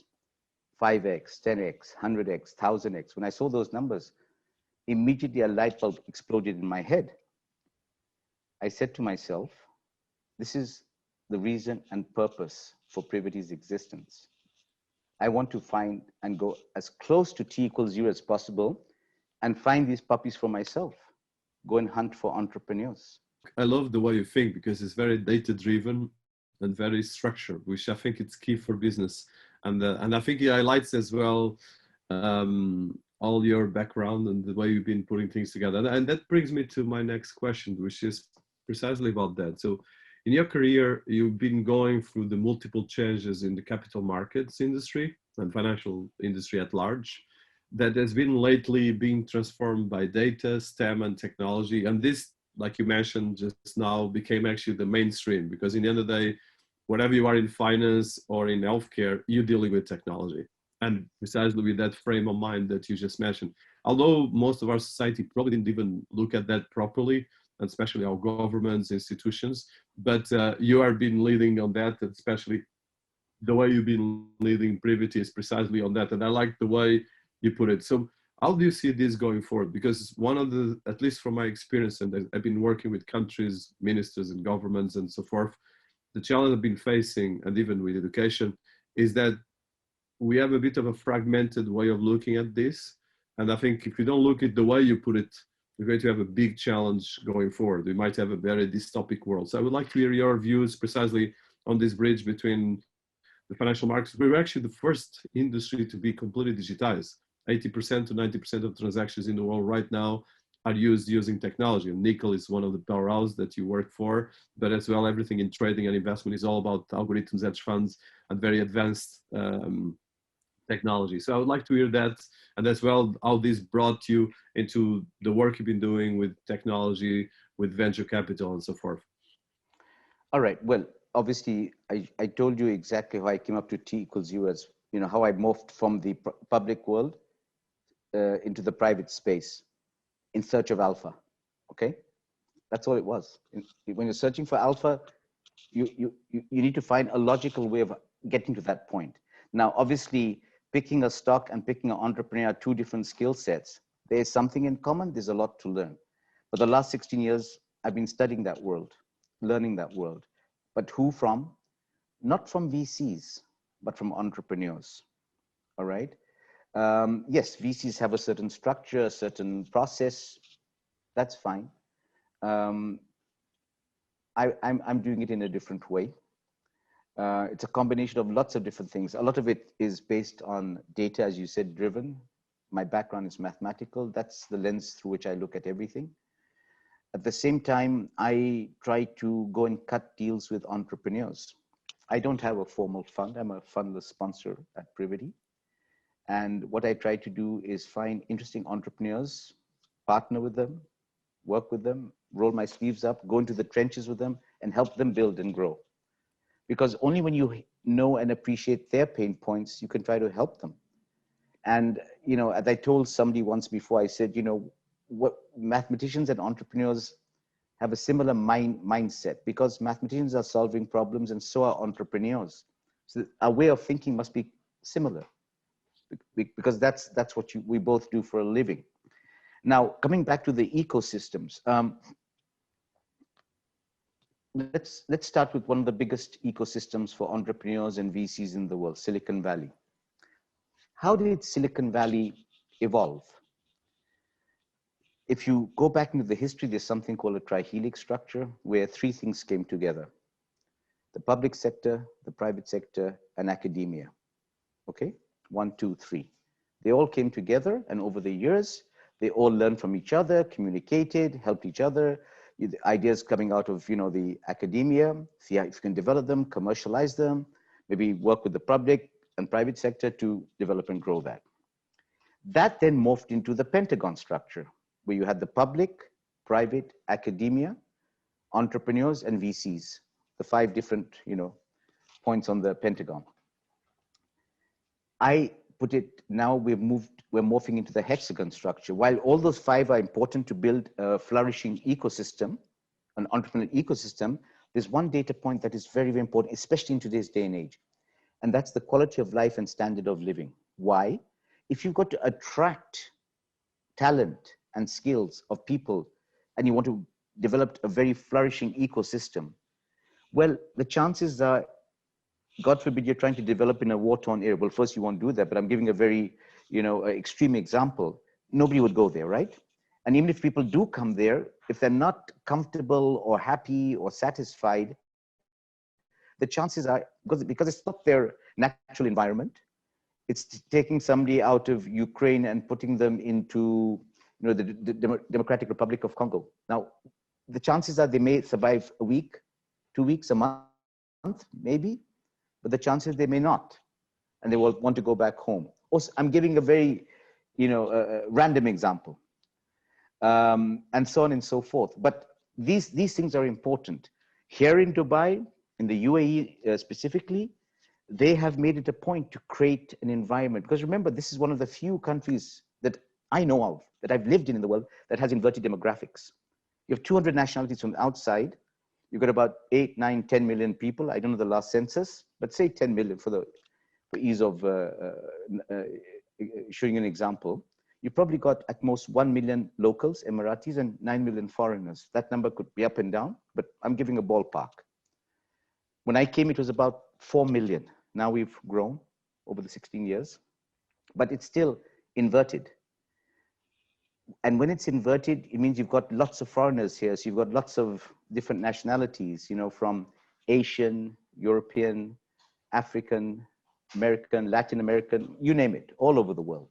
S2: 5x, 10x, 100x, 1000x. When I saw those numbers, immediately a light bulb exploded in my head. I said to myself, this is the reason and purpose for Privity's existence. I want to find and go as close to T equals 0 as possible and find these puppies for myself. Go and hunt for entrepreneurs.
S1: I love the way you think because it's very data-driven and very structured, which I think it's key for business. And I think it highlights as well all your background and the way you've been putting things together. And that brings me to my next question, which is precisely about that. So in your career, you've been going through the multiple changes in the capital markets industry and financial industry at large that has been lately being transformed by data, STEM, and technology. And this, like you mentioned just now, became actually the mainstream because in the end of the day, whatever you are in finance or in healthcare, you're dealing with technology. And precisely with that frame of mind that you just mentioned. Although most of our society probably didn't even look at that properly, and especially our governments, institutions, but you have been leading on that, especially the way you've been leading Privity is precisely on that. And I like the way you put it. So how do you see this going forward? Because one of the, at least from my experience, and I've been working with countries, ministers and governments and so forth, the challenge I've been facing, and even with education, is that we have a bit of a fragmented way of looking at this. And I think if you don't look at the way you put it, we're going to have a big challenge going forward. We might have a very dystopic world. So I would like to hear your views precisely on this bridge between the financial markets. We were actually the first industry to be completely digitized. 80% to 90% of transactions in the world right now are using technology. And Nikko is one of the powerhouses that you work for, but as well, everything in trading and investment is all about algorithms, hedge funds, and very advanced technology. So I would like to hear that, and as well, how this brought you into the work you've been doing with technology, with venture capital and so forth.
S2: All right, well, obviously, I told you exactly how I came up to T equals 0 as, you know, how I moved from the public world into the private space in search of alpha, okay? That's all it was. When you're searching for alpha, you need to find a logical way of getting to that point. Now, obviously, picking a stock and picking an entrepreneur are two different skill sets. There's something in common, there's a lot to learn. For the last 16 years, I've been studying that world, learning that world. But who from? Not from VCs, but from entrepreneurs, all right? Yes, VCs have a certain structure, a certain process, that's fine. I'm doing it in a different way. It's a combination of lots of different things. A lot of it is based on data, as you said, driven. My background is mathematical. That's the lens through which I look at everything. At the same time, I try to go and cut deals with entrepreneurs. I don't have a formal fund. I'm a fundless sponsor at Privity. And what I try to do is find interesting entrepreneurs, partner with them, work with them, roll my sleeves up, go into the trenches with them, and help them build and grow. Because only when you know and appreciate their pain points, you can try to help them. And, you know, as I told somebody once before, I said, you know, what mathematicians and entrepreneurs have a similar mindset, because mathematicians are solving problems and so are entrepreneurs. So our way of thinking must be similar, because that's what we both do for a living. Now, coming back to the ecosystems, let's start with one of the biggest ecosystems for entrepreneurs and VCs in the world, Silicon Valley. How did Silicon Valley evolve? If you go back into the history, there's something called a trihelix structure, where three things came together: the public sector, the private sector, and academia. Okay, 1, 2, 3. They all came together, and over the years, they all learned from each other, communicated, helped each other. The ideas coming out of, you know, the academia, see if you can develop them, commercialize them, maybe work with the public and private sector to develop and grow that. That then morphed into the Pentagon structure, where you had the public, private, academia, entrepreneurs, and VCs, the 5 different, you know, points on the Pentagon. I put it, now we're morphing into the hexagon structure. While all those 5 are important to build a flourishing ecosystem, an entrepreneurial ecosystem, there's one data point that is very, very important, especially in today's day and age. And that's the quality of life and standard of living. Why? If you've got to attract talent and skills of people, and you want to develop a very flourishing ecosystem, well, the chances are, God forbid you're trying to develop in a war-torn area. Well, first you won't do that, but I'm giving a very, you know, extreme example. Nobody would go there, right? And even if people do come there, if they're not comfortable or happy or satisfied, the chances are, because it's not their natural environment, it's taking somebody out of Ukraine and putting them into, you know, the Democratic Republic of Congo. Now, the chances are they may survive a week, 2 weeks, a month, maybe, but the chances they may not, and they will want to go back home. Also, I'm giving a very, you know, random example, and so on and so forth. But these things are important. Here in Dubai, in the UAE specifically, they have made it a point to create an environment. Because remember, this is one of the few countries that I know of, that I've lived in the world, that has inverted demographics. You have 200 nationalities from outside. You've got about 8, 9, 10 million people. I don't know the last census, but say 10 million for ease of showing an example. You probably got at most 1 million locals, Emiratis, and 9 million foreigners. That number could be up and down, but I'm giving a ballpark. When I came, it was about 4 million. Now we've grown over the 16 years, but it's still inverted. And when it's inverted, it means you've got lots of foreigners here. So you've got lots of different nationalities, you know, from Asian, European, African, American, Latin American, you name it, all over the world.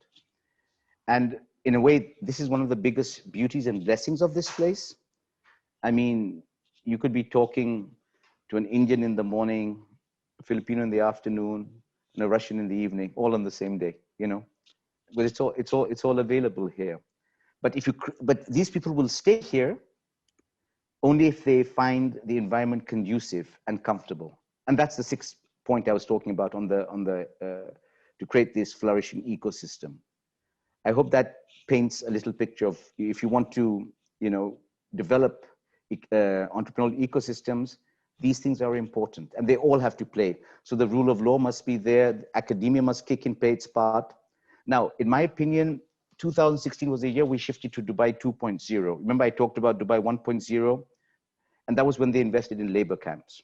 S2: And in a way, this is one of the biggest beauties and blessings of this place. I mean, you could be talking to an Indian in the morning, a Filipino in the afternoon, and a Russian in the evening, all on the same day, you know, but it's all available here. But these people will stay here only if they find the environment conducive and comfortable. And that's the 6th point I was talking about to create this flourishing ecosystem. I hope that paints a little picture of, if you want to, you know, develop entrepreneurial ecosystems, these things are important and they all have to play. So the rule of law must be there. Academia must kick in, play its part. Now, in my opinion, 2016 was the year we shifted to Dubai 2.0. Remember I talked about Dubai 1.0, and that was when they invested in labor camps.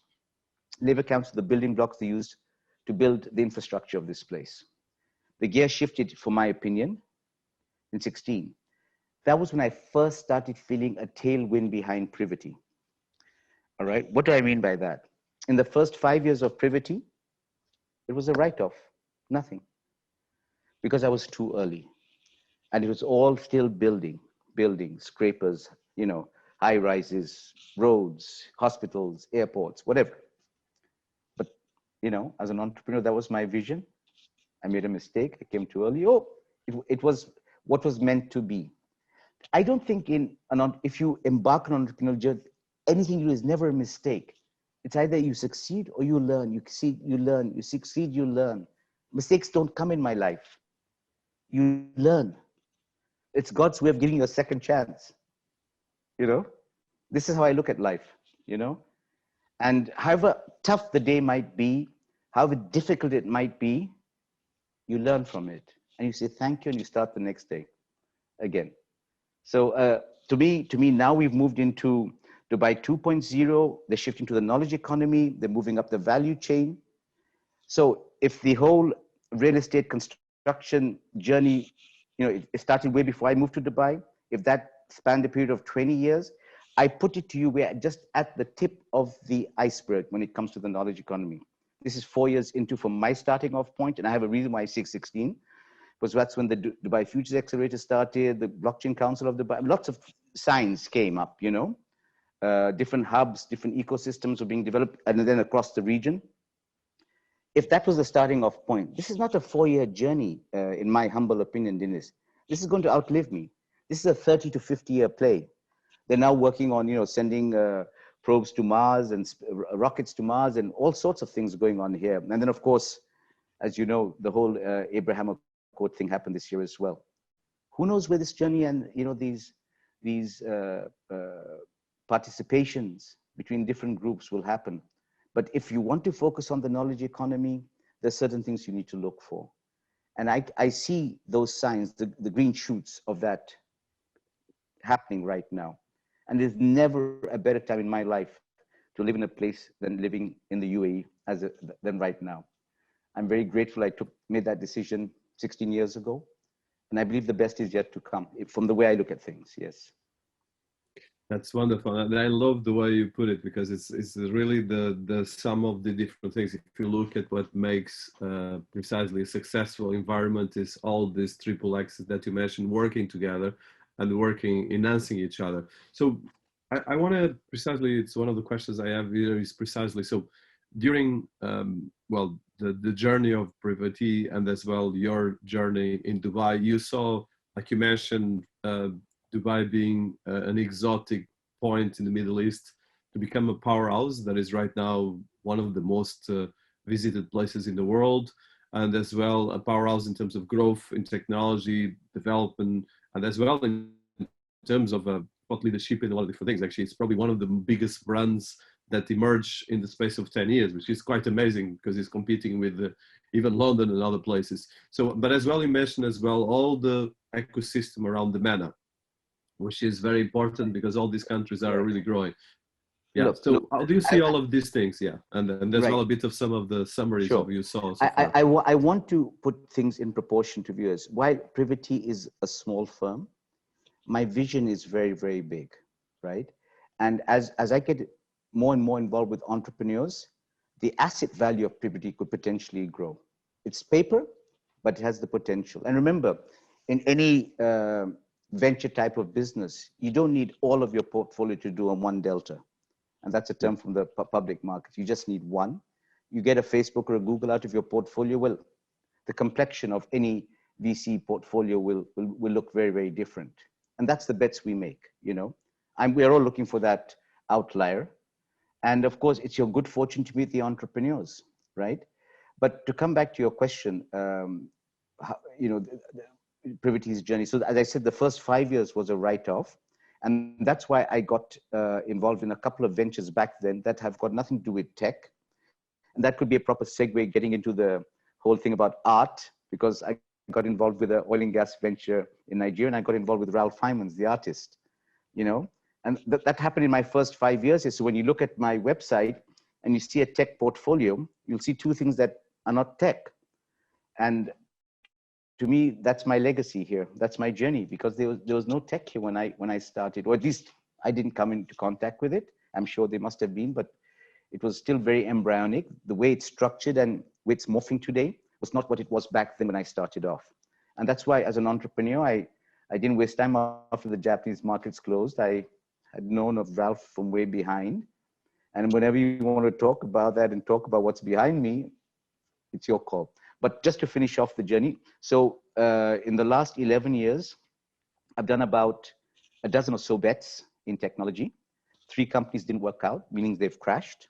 S2: Labor camps are the building blocks they used to build the infrastructure of this place. The gear shifted, for my opinion, in 16. That was when I first started feeling a tailwind behind Privity. All right, what do I mean by that? In the first 5 years of Privity, it was a write-off, nothing, because I was too early. And it was all still building, scrapers, you know, high rises, roads, hospitals, airports, whatever. But, you know, as an entrepreneur, that was my vision. I made a mistake. I came too early. Oh, it was what was meant to be. I don't think if you embark on an entrepreneurial journey, anything you do is never a mistake. It's either you succeed or you learn. You succeed, you learn. You succeed, you learn. Mistakes don't come in my life. You learn. It's God's way of giving you a second chance. You know, this is how I look at life, you know. And however tough the day might be, however difficult it might be, you learn from it. And you say thank you and you start the next day again. So to me, now we've moved into Dubai 2.0. They're shifting to the knowledge economy. They're moving up the value chain. So if the whole real estate construction journey, you know, it started way before I moved to Dubai, if that spanned a period of 20 years, I put it to you, we're just at the tip of the iceberg when it comes to the knowledge economy. This is 4 years into from my starting off point, and I have a reason why I say 16. Because that's when the Dubai Futures Accelerator started, the Blockchain Council of Dubai, lots of signs came up, you know, different hubs, different ecosystems were being developed, and then across the region. If that was the starting off point, this is not a 4-year journey, in my humble opinion, Dinis. This is going to outlive me. This is a 30 to 50-year play. They're now working on, you know, sending probes to Mars and rockets to Mars and all sorts of things going on here. And then, of course, as you know, the whole Abraham Accord thing happened this year as well. Who knows where this journey and, you know, these participations between different groups will happen. But if you want to focus on the knowledge economy, there's certain things you need to look for. And I see those signs, the green shoots of that happening right now. And there's never a better time in my life to live in a place than living in the UAE than right now. I'm very grateful I made that decision 16 years ago. And I believe the best is yet to come from the way I look at things, yes.
S1: That's wonderful, and I love the way you put it, because it's really the sum of the different things. If you look at what makes precisely a successful environment, is all these triple X's that you mentioned working together and working, enhancing each other. So I want to precisely, it's one of the questions I have here is precisely, so during, well, the journey of Privity and as well your journey in Dubai, you saw, like you mentioned, Dubai being an exotic point in the Middle East to become a powerhouse that is right now one of the most visited places in the world, and as well a powerhouse in terms of growth in technology, development, and as well in terms of thought leadership in a lot of different things. Actually, it's probably one of the biggest brands that emerged in the space of 10 years, which is quite amazing because it's competing with even London and other places. So, but as well, you mentioned as well all the ecosystem around the MENA, which is very important because all these countries are really growing. Yeah.
S2: Look,
S1: so how do you see all of these things? Yeah. And there's
S2: right.
S1: well a bit of some of the summaries
S2: Sure.
S1: of you saw. So
S2: I want to put things in proportion to viewers. While Privity is a small firm, my vision is very, very big, right? And as I get more and more involved with entrepreneurs, the asset value of Privity could potentially grow. It's paper, but it has the potential. And remember, in any venture type of business, you don't need all of your portfolio to do on one delta. And that's a term from the public market. You just need one. You get a Facebook or a Google out of your portfolio, well, the complexion of any VC portfolio will look very, very different. And that's the bets we make, you know. We're all looking for that outlier. And of course, it's your good fortune to meet the entrepreneurs, right? But to come back to your question, you know, Privity's journey. So as I said, the first 5 years was a write-off. And that's why I got involved in a couple of ventures back then that have got nothing to do with tech. And that could be a proper segue getting into the whole thing about art, because I got involved with an oil and gas venture in Nigeria, and I got involved with Ralph Hymans, the artist, you know. And that happened in my first 5 years. So when you look at my website and you see a tech portfolio, you'll see two things that are not tech. And to me, that's my legacy here. That's my journey, because there was no tech here when I started, or at least I didn't come into contact with it. I'm sure there must have been, but it was still very embryonic. The way it's structured and way it's morphing today was not what it was back then when I started off. And that's why, as an entrepreneur, I didn't waste time after the Japanese markets closed. I had known of Ralph from way behind. And whenever you want to talk about that and talk about what's behind me, it's your call. But just to finish off the journey. So in the last 11 years, I've done about a dozen or so bets in technology. 3 companies didn't work out, meaning they've crashed.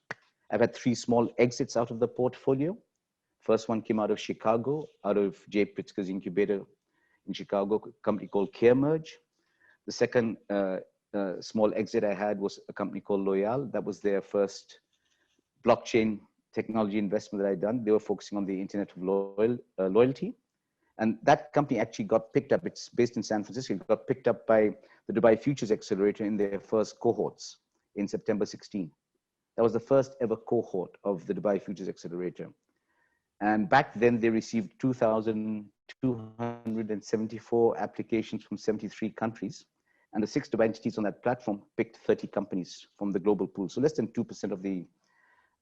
S2: I've had 3 small exits out of the portfolio. First one came out of Chicago, out of Jay Pritzker's incubator in Chicago, a company called CareMerge. The second small exit I had was a company called Loyal. That was their first blockchain technology investment that I'd done. They were focusing on the internet of loyalty. And that company actually got picked up. It's based in San Francisco. It got picked up by the Dubai Futures Accelerator in their first cohorts in September 16. That was the first ever cohort of the Dubai Futures Accelerator. And back then they received 2,274 applications from 73 countries. And the 6 Dubai entities on that platform picked 30 companies from the global pool. So less than 2% of the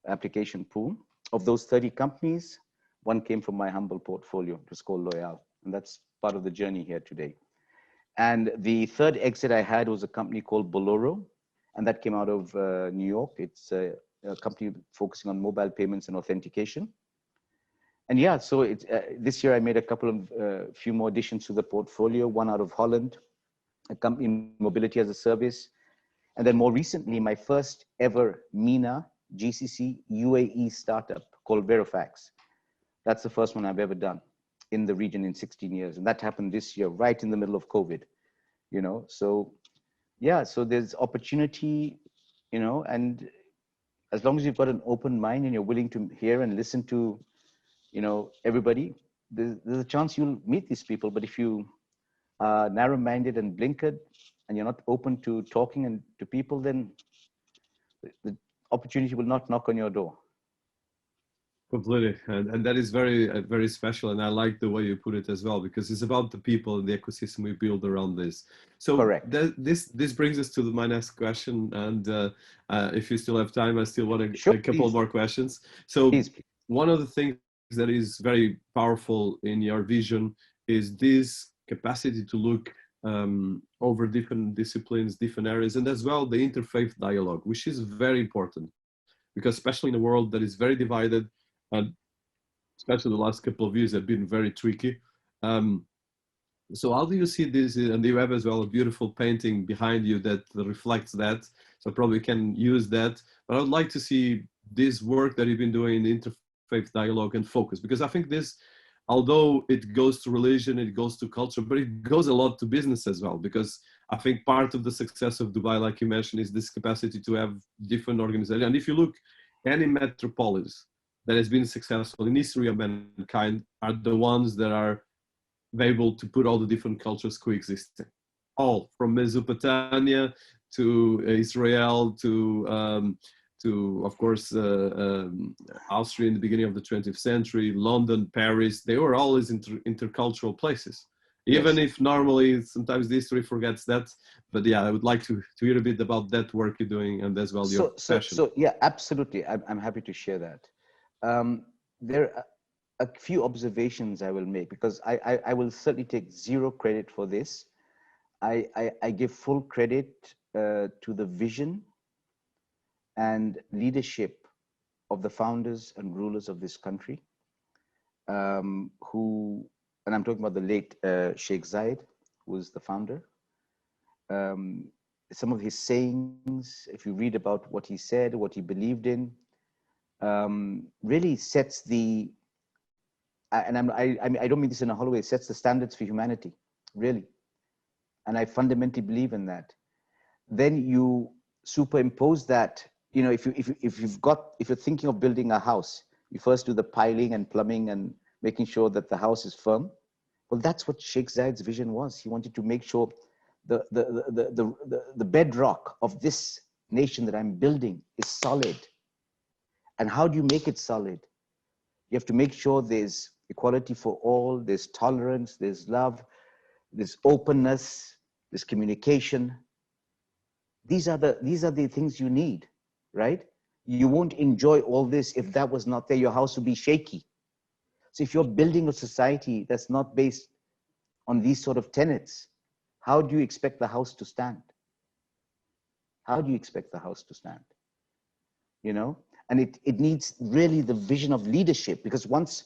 S2: application pool. Of those 30 companies, 1 came from my humble portfolio. It was called Loyal. And that's part of the journey here today. And the third exit I had was a company called Boloro. And that came out of New York. It's a company focusing on mobile payments and authentication. And yeah, so this year I made a couple of few more additions to the portfolio, one out of Holland, a company in mobility as a service. And then more recently, my first ever MENA GCC UAE startup called Verifax. That's the first one I've ever done in the region in 16 years. And that happened this year, right in the middle of COVID, you know? So yeah, so there's opportunity, you know, and as long as you've got an open mind and you're willing to hear and listen to, you know, everybody, there's a chance you'll meet these people. But if you are narrow-minded and blinkered and you're not open to talking and to people, then the opportunity will not knock on your door.
S1: Completely, and that is very very special, and I like the way you put it as well, because it's about the people and the ecosystem we build around this. So
S2: correct.
S1: This brings us to my next question, and if you still have time, I still want a couple more questions. So please. One of the things that is very powerful in your vision is this capacity to look over different disciplines, different areas, and as well the interfaith dialogue, which is very important, because especially in a world that is very divided, and especially the last couple of years have been very tricky. So how do you see this? And you have as well a beautiful painting behind you that reflects that. So probably can use that. But I would like to see this work that you've been doing in interfaith dialogue and focus, because I think this, although it goes to religion, it goes to culture, but it goes a lot to business as well, because I think part of the success of Dubai, like you mentioned, is this capacity to have different organizations. And if you look, any metropolis that has been successful in history of mankind are the ones that are able to put all the different cultures coexisting. All from Mesopotamia to Israel to of course, Austria in the beginning of the 20th century, London, Paris, they were always intercultural places. Even yes. If normally sometimes the history forgets that, but yeah, I would like to hear a bit about that work you're doing and as well your passion.
S2: So yeah, absolutely. I'm happy to share that. There are a few observations I will make, because I will certainly take zero credit for this. I give full credit to the vision and leadership of the founders and rulers of this country, who, and I'm talking about the late Sheikh Zayed, who was the founder. Some of his sayings, if you read about what he said, what he believed in, really sets the, and I don't mean this in a hollow way, sets the standards for humanity, really. And I fundamentally believe in that. Then you superimpose that, you know, if you're thinking of building a house, you first do the piling and plumbing and making sure that the house is firm. Well, that's what Sheikh Zayed's vision was. He wanted to make sure the bedrock of this nation that I'm building is solid. And how do you make it solid? You have to make sure there's equality for all, there's tolerance, there's love, there's openness, there's communication. These are the things you need, right? You won't enjoy all this if that was not there. Your house would be shaky. So if you're building a society that's not based on these sort of tenets, how do you expect the house to stand? how do you expect the house to stand? You know, and it needs really the vision of leadership, because once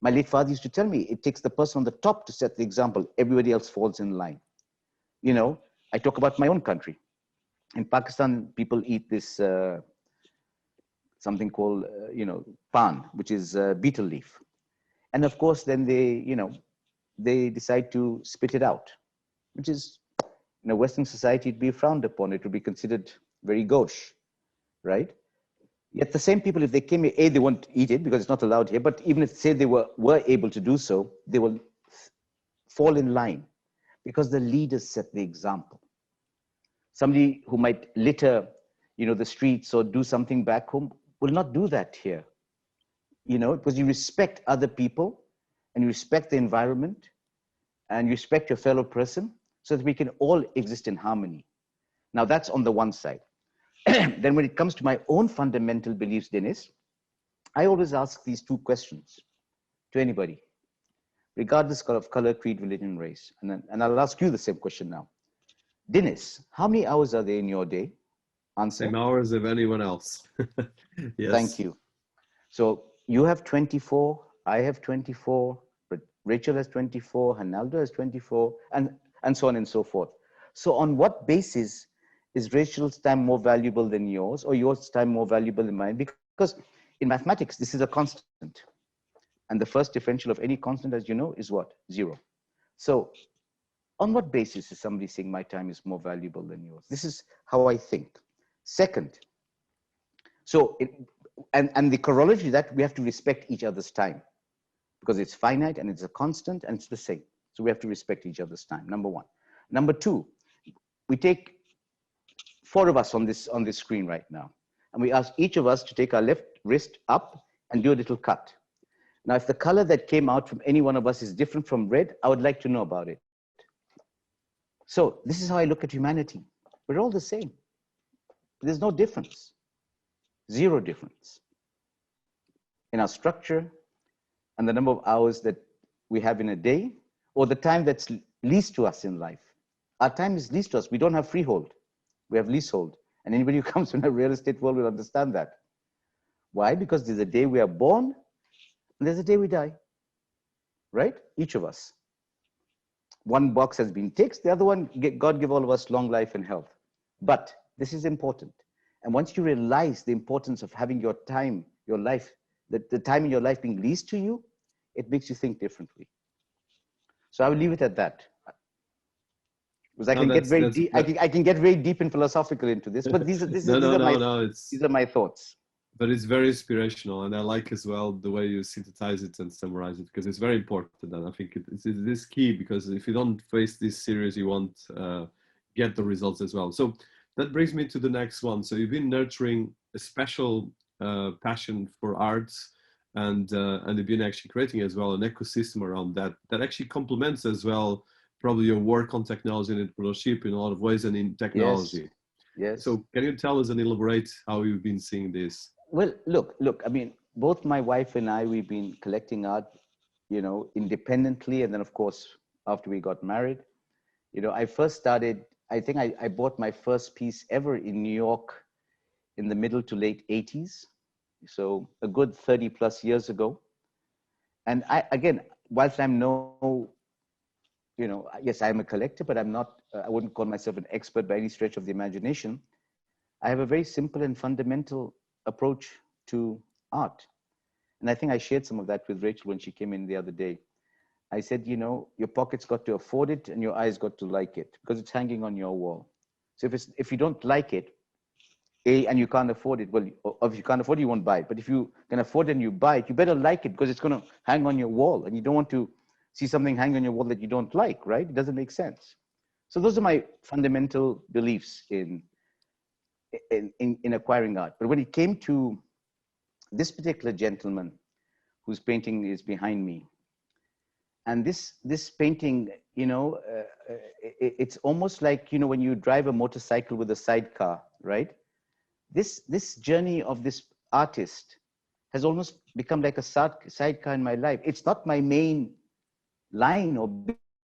S2: my late father used to tell me, it takes the person on the top to set the example. Everybody else falls in line. You know, I talk about my own country. In Pakistan, people eat this something called, pan, which is betel leaf. And of course, then they decide to spit it out, which is, in a Western society, it'd be frowned upon. It would be considered very gauche, right? Yet the same people, if they came here, they won't eat it because it's not allowed here. But even if, say, they were able to do so, they will fall in line because the leaders set the example. Somebody who might litter, the streets or do something back home will not do that here, because you respect other people and you respect the environment and you respect your fellow person so that we can all exist in harmony. Now that's on the one side. Then when it comes to my own fundamental beliefs, Dinis, I always ask these two questions to anybody, regardless of color, creed, religion, race. And I'll ask you the same question now. Dinis, how many hours are there in your day? Answer.
S1: Same hours of anyone else. Yes.
S2: Thank you. So you have 24, I have 24, but Rachel has 24, Hanaldo has 24, and so on and so forth. So on what basis is Rachel's time more valuable than yours, or yours time more valuable than mine? Because in mathematics, this is a constant. And the first differential of any constant, as you know, is what? 0. So on what basis is somebody saying my time is more valuable than yours? This is how I think. Second, and the corollary to that, we have to respect each other's time because it's finite and it's a constant and it's the same. So we have to respect each other's time, number one. Number two, we take 4 of us on this screen right now, and we ask each of us to take our left wrist up and do a little cut. Now, if the color that came out from any one of us is different from red, I would like to know about it. So this is how I look at humanity. We're all the same. There's no difference, 0 difference in our structure and the number of hours that we have in a day, or the time that's least to us in life. Our time is least to us. We don't have freehold. We have leasehold. And anybody who comes from the real estate world will understand that. Why? Because there's a day we are born and there's a day we die, right? Each of us. One box has been ticked, the other one, God give all of us long life and health. But this is important. And once you realize the importance of having your time, your life, the time in your life being leased to you, it makes you think differently. So I will leave it at that. Because I can get very deep. I can get very deep and philosophical into this, but these are my thoughts.
S1: But it's very inspirational, and I like as well the way you synthesize it and summarize it, because it's very important. And I think it is key, because if you don't face this series, you won't get the results as well. So that brings me to the next one. So you've been nurturing a special passion for arts, and you've been actually creating as well an ecosystem around that actually complements as well probably your work on technology and entrepreneurship in a lot of ways, and in technology.
S2: Yes.
S1: So can you tell us and elaborate how you've been seeing this?
S2: Well, look, I mean, both my wife and I, we've been collecting art, independently. And then of course, after we got married, I first started, I think I bought my first piece ever in New York in the middle to late 80s. So a good 30 plus years ago. And again, whilst I'm yes, I'm a collector, but I'm not, I wouldn't call myself an expert by any stretch of the imagination. I have a very simple and fundamental approach to art. And I think I shared some of that with Rachel when she came in the other day. I said, your pocket's got to afford it and your eyes got to like it, because it's hanging on your wall. So if you don't like it, and you can't afford it, well, if you can't afford it, you won't buy it. But if you can afford it and you buy it, you better like it, because it's going to hang on your wall, and you don't want to see something hang on your wall that you don't like, right? It doesn't make sense. So those are my fundamental beliefs in acquiring art. But when it came to this particular gentleman whose painting is behind me, and this painting, it's almost like, when you drive a motorcycle with a sidecar, right? This journey of this artist has almost become like a sidecar in my life. It's not my main line or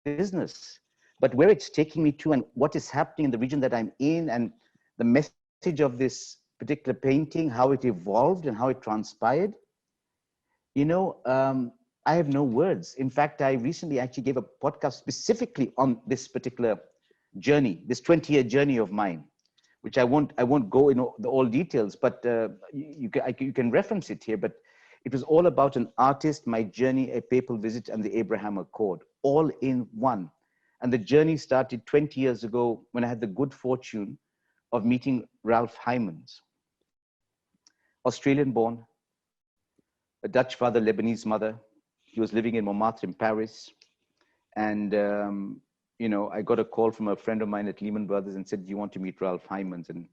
S2: business, but where it's taking me to and what is happening in the region that I'm in, and the message of this particular painting, how it evolved and how it transpired, you know, I have no words. In fact, I recently actually gave a podcast specifically on this particular journey, this 20-year journey of mine, which I won't go into all details, but you can reference it here. But it was all about an artist, my journey, a papal visit, and the Abraham Accord, all in one. And the journey started 20 years ago when I had the good fortune of meeting Ralph Hymans, Australian born, a Dutch father, Lebanese mother. He was living in Montmartre in Paris. And, you know, I got a call from a friend of mine at Lehman Brothers and said, do you want to meet Ralph Hymans? And,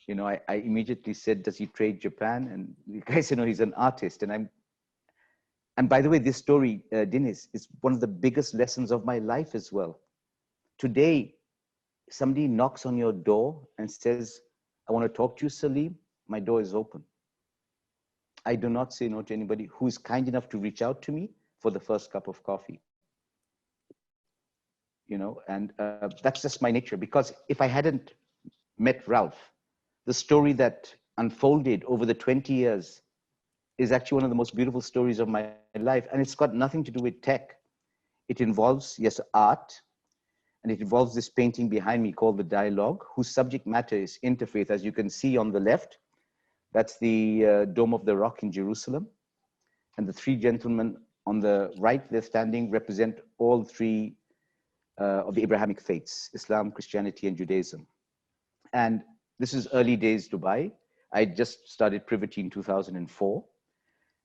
S2: you know, I immediately said, does he trade Japan? And the guy said, no, he's an artist. And by the way, this story, Dinis, is one of the biggest lessons of my life as well. Today, somebody knocks on your door and says, I want to talk to you, Sleem. My door is open. I do not say no to anybody who is kind enough to reach out to me for the first cup of coffee. You know, and that's just my nature, because if I hadn't met Ralph, the story that unfolded over the 20 years is actually one of the most beautiful stories of my life. And it's got nothing to do with tech. It involves, yes, art, and it involves this painting behind me called The Dialogue, whose subject matter is interfaith. As you can see on the left, that's the Dome of the Rock in Jerusalem. And the three gentlemen on the right, they're standing, represent all three of the Abrahamic faiths, Islam, Christianity, and Judaism. And this is early days Dubai. I just started Privity in 2004.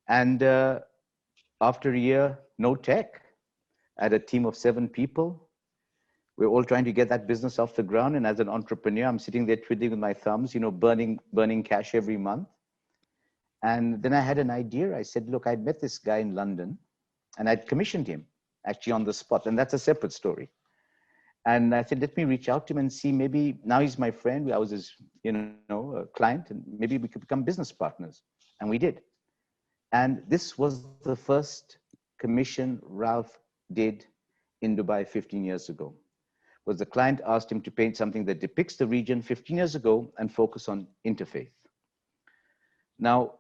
S2: And after a year, no tech. I had a team of 7 people. We're all trying to get that business off the ground. And as an entrepreneur, I'm sitting there twiddling with my thumbs, you know, burning cash every month. And then I had an idea. I said, look, I'd met this guy in London and I'd commissioned him actually on the spot. And that's a separate story. And I said, let me reach out to him and see, maybe now he's my friend. I was his, you know, client, and maybe we could become business partners. And we did. And this was the first commission Ralph did in Dubai 15 years ago. Was the client asked him to paint something that depicts the region 15 years ago and focus on interfaith. Now,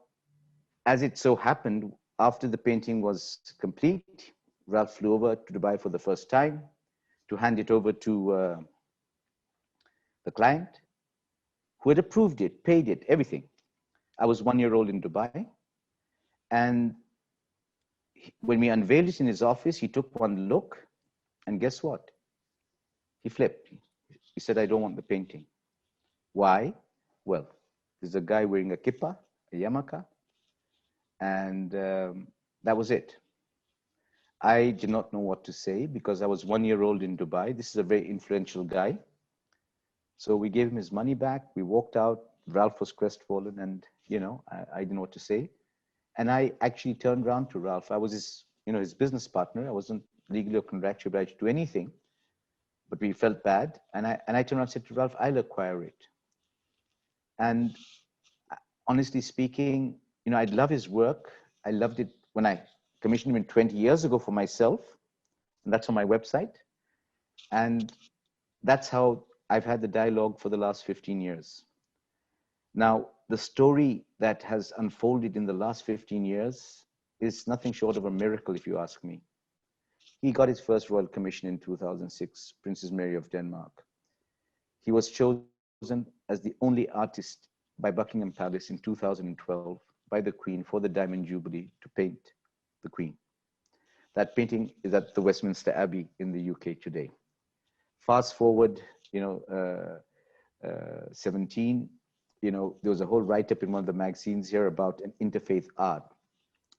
S2: as it so happened, after the painting was complete, Ralph flew over to Dubai for the first time to hand it over to the client, who had approved it, paid it, everything. I was 1 year old in Dubai. And when we unveiled it in his office, he took one look, and guess what? He flipped. He said, I don't want the painting. Why? Well, there's a guy wearing a kippah, a yarmulke, and that was it. I did not know what to say because I was 1 year old in Dubai. This is a very influential guy. So we gave him his money back. We walked out. Ralph was crestfallen, and, you know, I didn't know what to say. And I actually turned around to Ralph. I was his, you know, his business partner. I wasn't legally or contractually obliged to do anything, but we felt bad. And I turned around and said to Ralph, I'll acquire it. And honestly speaking, you know, I love his work. I loved it when I commissioned him 20 years ago for myself. And that's on my website. And that's how I've had the dialogue for the last 15 years. Now, the story that has unfolded in the last 15 years is nothing short of a miracle, if you ask me. He got his first Royal Commission in 2006, Princess Mary of Denmark. He was chosen as the only artist by Buckingham Palace in 2012 by the Queen for the Diamond Jubilee to paint the Queen. That painting is at the Westminster Abbey in the UK today. Fast forward, you know, 17, you know, there was a whole write-up in one of the magazines here about an interfaith art.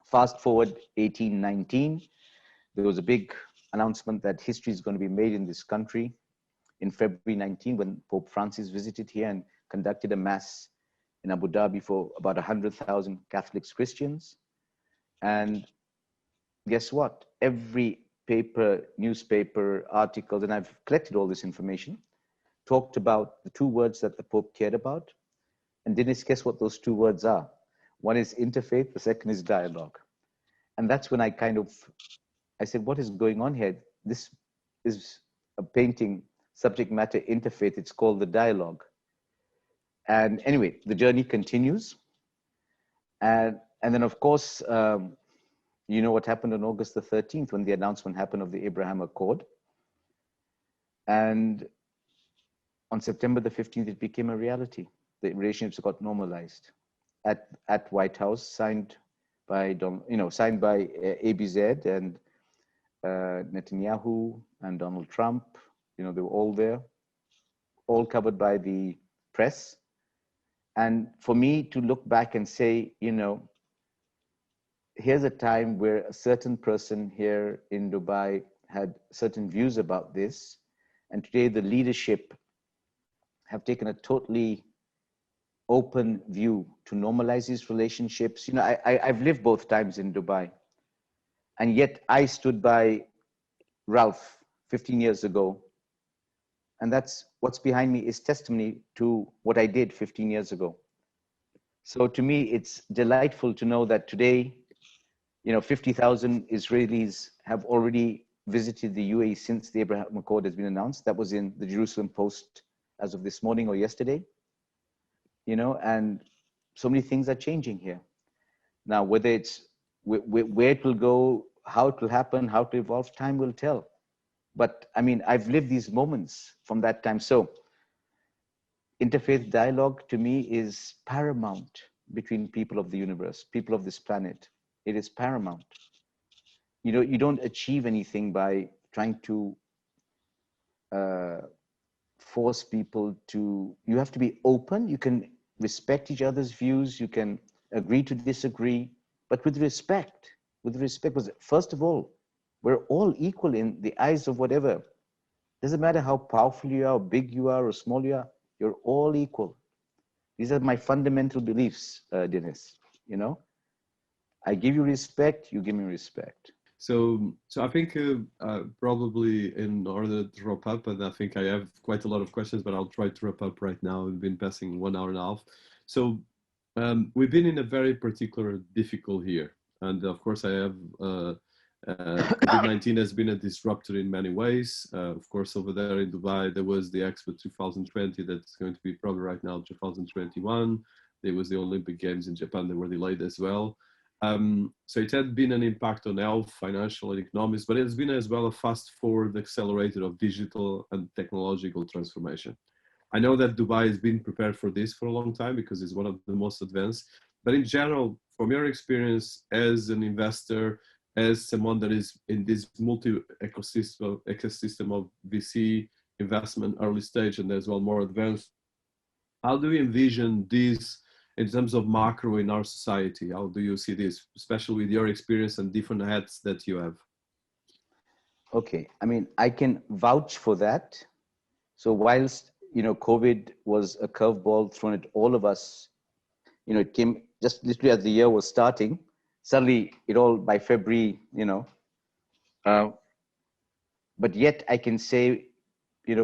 S2: Fast forward 18, 19, there was a big announcement that history is going to be made in this country in February 19, when Pope Francis visited here and conducted a mass in Abu Dhabi for about 100,000 Catholics, Christians. And guess what? Every paper, newspaper, articles, and I've collected all this information, talked about the 2 words that the Pope cared about. And Dinis, guess what those 2 words are? One is interfaith, the second is dialogue. And that's when I said, what is going on here? This is a painting, subject matter interfaith. It's called The Dialogue. And anyway, the journey continues. And then, of course, you know what happened on August the 13th when the announcement happened of the Abraham Accord. And on September the 15th, it became a reality. The relationships got normalized at White House, signed by ABZ and Netanyahu and Donald Trump. They were all there, all covered by the press. And for me to look back and say, here's a time where a certain person here in Dubai had certain views about this. And today the leadership have taken a totally open view to normalize these relationships. I've lived both times in Dubai. And yet I stood by Ralph 15 years ago. And that's what's behind me is testimony to what I did 15 years ago. So to me, it's delightful to know that today, 50,000 Israelis have already visited the UAE since the Abraham Accord has been announced. That was in the Jerusalem Post as of this morning or yesterday, and so many things are changing here. Now, whether it's where it will go, how it will happen, how to evolve, time will tell. But I mean, I've lived these moments from that time. So interfaith dialogue to me is paramount between people of the universe, people of this planet. It is paramount. You don't achieve anything by trying to force people to, you have to be open. You can respect each other's views. You can agree to disagree, but with respect, because first of all, we're all equal in the eyes of whatever. Doesn't matter how powerful you are, or big you are, or small you are, you're all equal. These are my fundamental beliefs, Dinis. I give you respect, you give me respect.
S1: So I think probably in order to wrap up, and I think I have quite a lot of questions, but I'll try to wrap up right now. We've been passing 1 hour and a half. So we've been in a very particular difficult year. And of course I have, COVID-19 has been a disruptor in many ways. Of course, over there in Dubai, there was the Expo 2020 that's going to be probably right now 2021. There was the Olympic Games in Japan that were delayed as well. So it had been an impact on health, financial and economics, but it's been as well a fast forward accelerator of digital and technological transformation. I know that Dubai has been prepared for this for a long time because it's one of the most advanced, but in general, from your experience as an investor, as someone that is in this ecosystem of VC investment, early stage and as well more advanced, how do you envision this in terms of macro in our society? How do you see this, especially with your experience and different hats that you have?
S2: Okay, I mean, I can vouch for that. So whilst, COVID was a curveball thrown at all of us, it came just literally as the year was starting, suddenly it all by February, but yet I can say,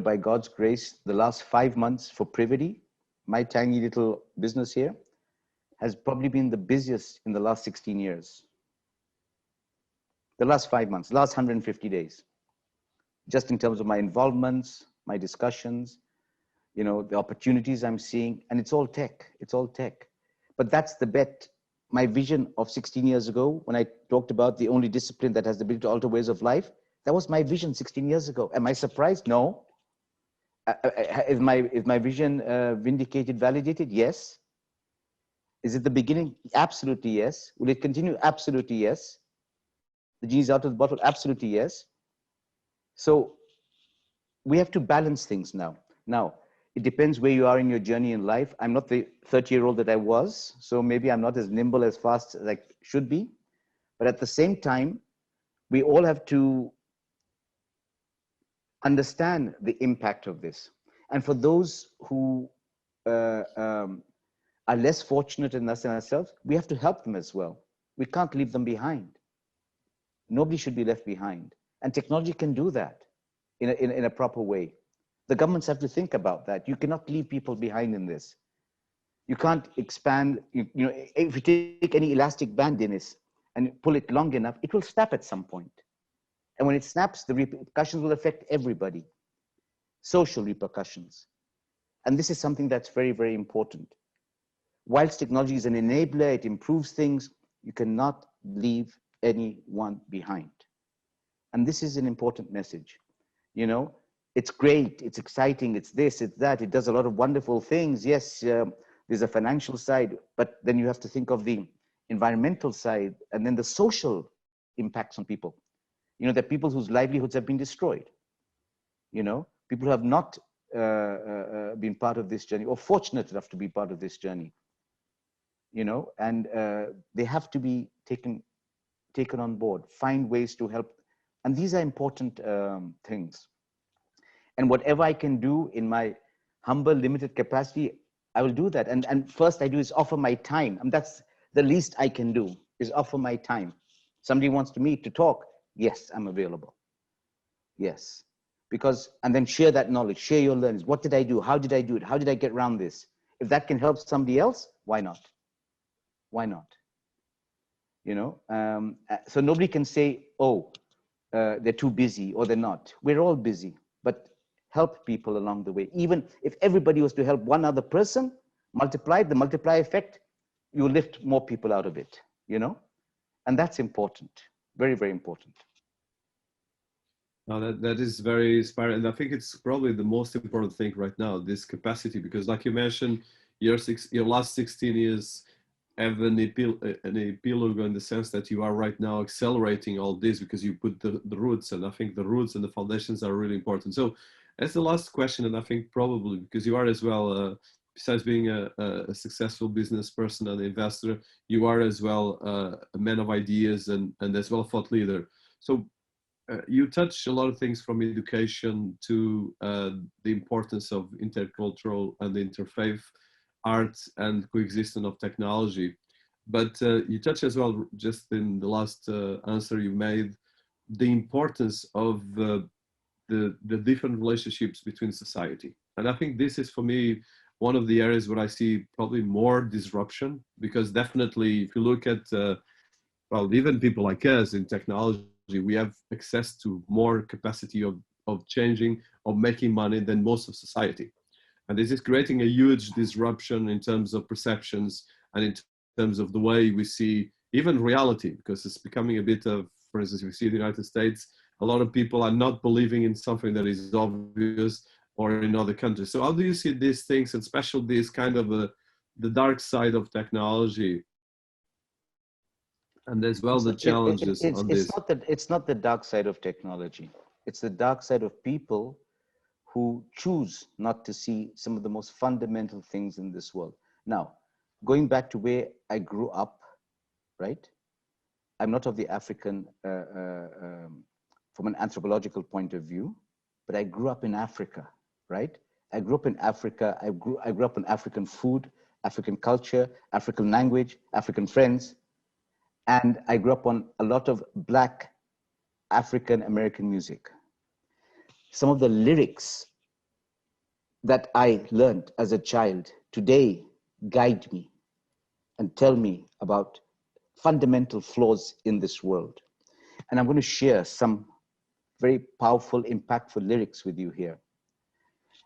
S2: by God's grace, the last 5 months for Privity, my tiny little business here, has probably been the busiest in the last 16 years. The last 5 months, last 150 days, just in terms of my involvements, my discussions, the opportunities I'm seeing, and it's all tech, But that's the bet. My vision of 16 years ago, when I talked about the only discipline that has the ability to alter ways of life, that was my vision 16 years ago. Am I surprised? No. Is my vision vindicated, validated? Yes. Is it the beginning? Absolutely yes. Will it continue? Absolutely yes. The genie's out of the bottle? Absolutely yes. So we have to balance things now. Now, it depends where you are in your journey in life. I'm not the 30-year-old that I was, so maybe I'm not as nimble, as fast as I should be. But at the same time, we all have to understand the impact of this. And for those who are less fortunate than us and ourselves, we have to help them as well. We can't leave them behind. Nobody should be left behind. And technology can do that in a proper way. The governments have to think about that. You cannot leave people behind in this. You can't expand, if you take any elastic band, Dinis, and pull it long enough, it will snap at some point. And when it snaps, the repercussions will affect everybody. Social repercussions. And this is something that's very, very important. Whilst technology is an enabler, it improves things, you cannot leave anyone behind. And this is an important message. You know, it's great, it's exciting, it's this, it's that, it does a lot of wonderful things. Yes, there's a financial side, but then you have to think of the environmental side and then the social impacts on people. You know, there are people whose livelihoods have been destroyed. You know, people who have not been part of this journey or fortunate enough to be part of this journey. You know, and they have to be taken on board, find ways to help. And these are important things. And whatever I can do in my humble, limited capacity, I will do that. And first I do is offer my time. And that's the least I can do, is offer my time. Somebody wants to meet, to talk. Yes, I'm available. Yes. Because, and then share that knowledge, share your learnings. What did I do? How did I do it? How did I get around this? If that can help somebody else, why not? Why not? You know, so nobody can say, oh, they're too busy or they're not. We're all busy, but help people along the way. Even if everybody was to help one other person, multiply the multiply effect, you lift more people out of it, you know? And that's important, very, very important.
S1: No, that is very inspiring. And I think it's probably the most important thing right now, this capacity, because like you mentioned, your last 16 years have an epilogue in the sense that you are right now accelerating all this because you put the roots, and I think the roots and the foundations are really important. So as the last question, and I think probably because you are as well, besides being a successful business person and investor, you are as well a man of ideas and as well a thought leader. So you touch a lot of things from education to the importance of intercultural and interfaith art and coexistence of technology. But you touch as well, just in the last answer you made, the importance of the different relationships between society. And I think this is, for me, one of the areas where I see probably more disruption, because definitely if you look at, well, even people like us in technology, we have access to more capacity of changing, of making money than most of society. And this is creating a huge disruption in terms of perceptions and in terms of the way we see even reality, because it's becoming a bit of, for instance, we see in the United States, a lot of people are not believing in something that is obvious, or in other countries. So how do you see these things, and especially this kind of the dark side of technology, and as well the challenges on this?
S2: It's not the dark side of technology. It's the dark side of people who choose not to see some of the most fundamental things in this world. Now, going back to where I grew up, right? I'm not of the African, from an anthropological point of view, but I grew up in Africa, right? I grew up in Africa. I grew up on African food, African culture, African language, African friends. And I grew up on a lot of Black African American music. Some of the lyrics that I learned as a child today guide me and tell me about fundamental flaws in this world. And I'm going to share some very powerful, impactful lyrics with you here.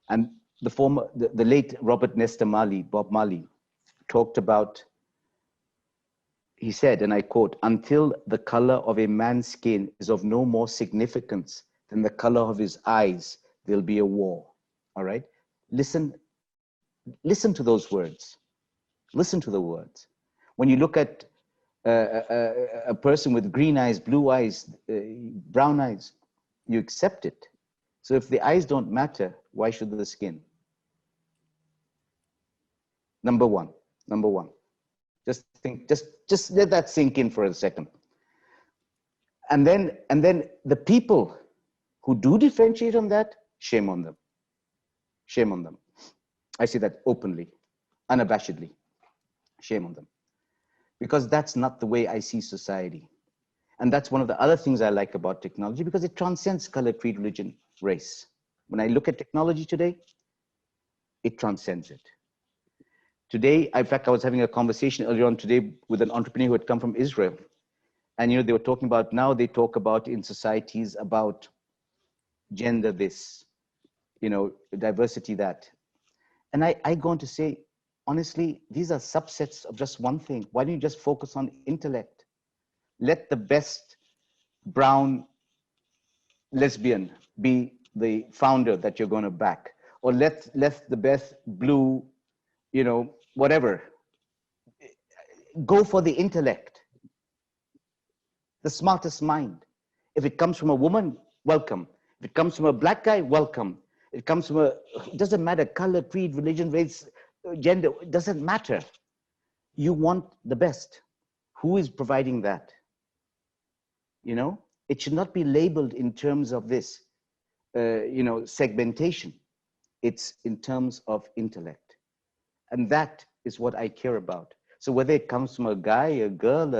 S2: And the late Robert Nesta Marley, Bob Marley, talked about, he said, and I quote, "Until the color of a man's skin is of no more significance than the color of his eyes, there'll be a war." All right? Listen to those words. Listen to the words. When you look at a person with green eyes, blue eyes, brown eyes, you accept it. So if the eyes don't matter, why should the skin? Number one. Just think, just let that sink in for a second. And then the people who do differentiate on that, shame on them. Shame on them. I say that openly, unabashedly. Shame on them. Because that's not the way I see society. And that's one of the other things I like about technology, because it transcends color, creed, religion, race. When I look at technology today, it transcends it. Today, in fact, I was having a conversation earlier on today with an entrepreneur who had come from Israel. And, you know, they were talking about, now they talk about in societies about gender this, you know, diversity that. And I go on to say, honestly, these are subsets of just one thing. Why don't you just focus on intellect? Let the best brown lesbian be the founder that you're going to back, or let the best blue, whatever. Go for the intellect, the smartest mind. If it comes from a woman, welcome. If it comes from a black guy, welcome. It comes from it doesn't matter, color, creed, religion, race, gender, it doesn't matter. You want the best. Who is providing that? It should not be labeled in terms of this, segmentation. It's in terms of intellect. And that is what I care about. So whether it comes from a guy, a girl,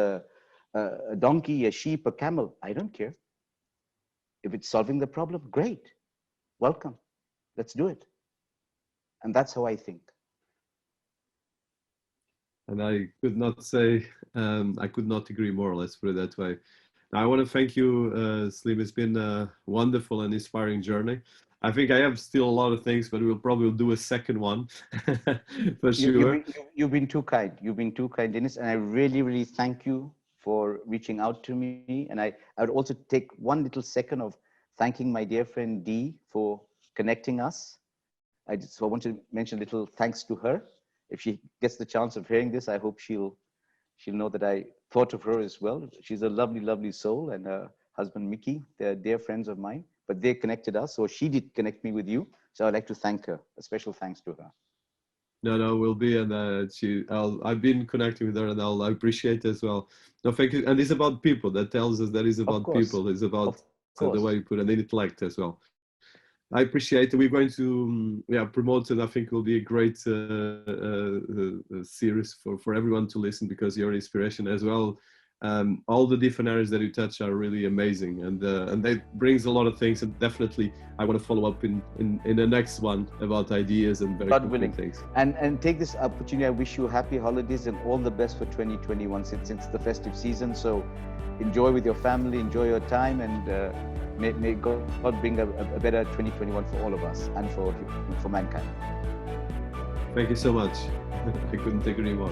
S2: a donkey, a sheep, a camel, I don't care. If it's solving the problem, great. Welcome. Let's do it. And that's how I think.
S1: And I could not say, I could not agree more, let's put it that way. Now, I want to thank you, Sleem. It's been a wonderful and inspiring journey. I think I have still a lot of things, but we'll probably do a second one for sure.
S2: You've been too kind. You've been too kind, Dinis. And I really, really thank you for reaching out to me. And I would also take one little second of thanking my dear friend Dee for connecting us. So I want to mention a little thanks to her. If she gets the chance of hearing this, I hope she'll know that I thought of her as well. She's a lovely, lovely soul, and her husband Mickey, they're dear friends of mine, but they connected us, or she did connect me with you. So I'd like to thank her, a special thanks to her.
S1: No, will be, and I've been connecting with her, and I appreciate it as well. No, thank you. And it's about people. That tells us that it's about people. It's about the way you put it, and intellect as well. I appreciate it. We're going to promote it. I think it will be a great series for everyone to listen, because your inspiration as well. All the different areas that you touch are really amazing, and that brings a lot of things. And definitely, I want to follow up in the next one about ideas and very cool things.
S2: And take this opportunity. I wish you happy holidays and all the best for 2021 since it's the festive season. So enjoy with your family, enjoy your time, and may God bring a better 2021 for all of us and for mankind.
S1: Thank you so much. I couldn't agree more.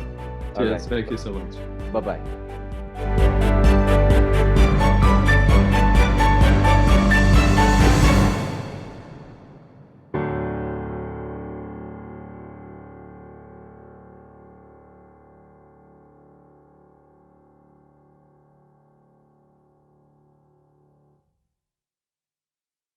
S1: Cheers. Right. Thank you so much.
S2: Bye-bye.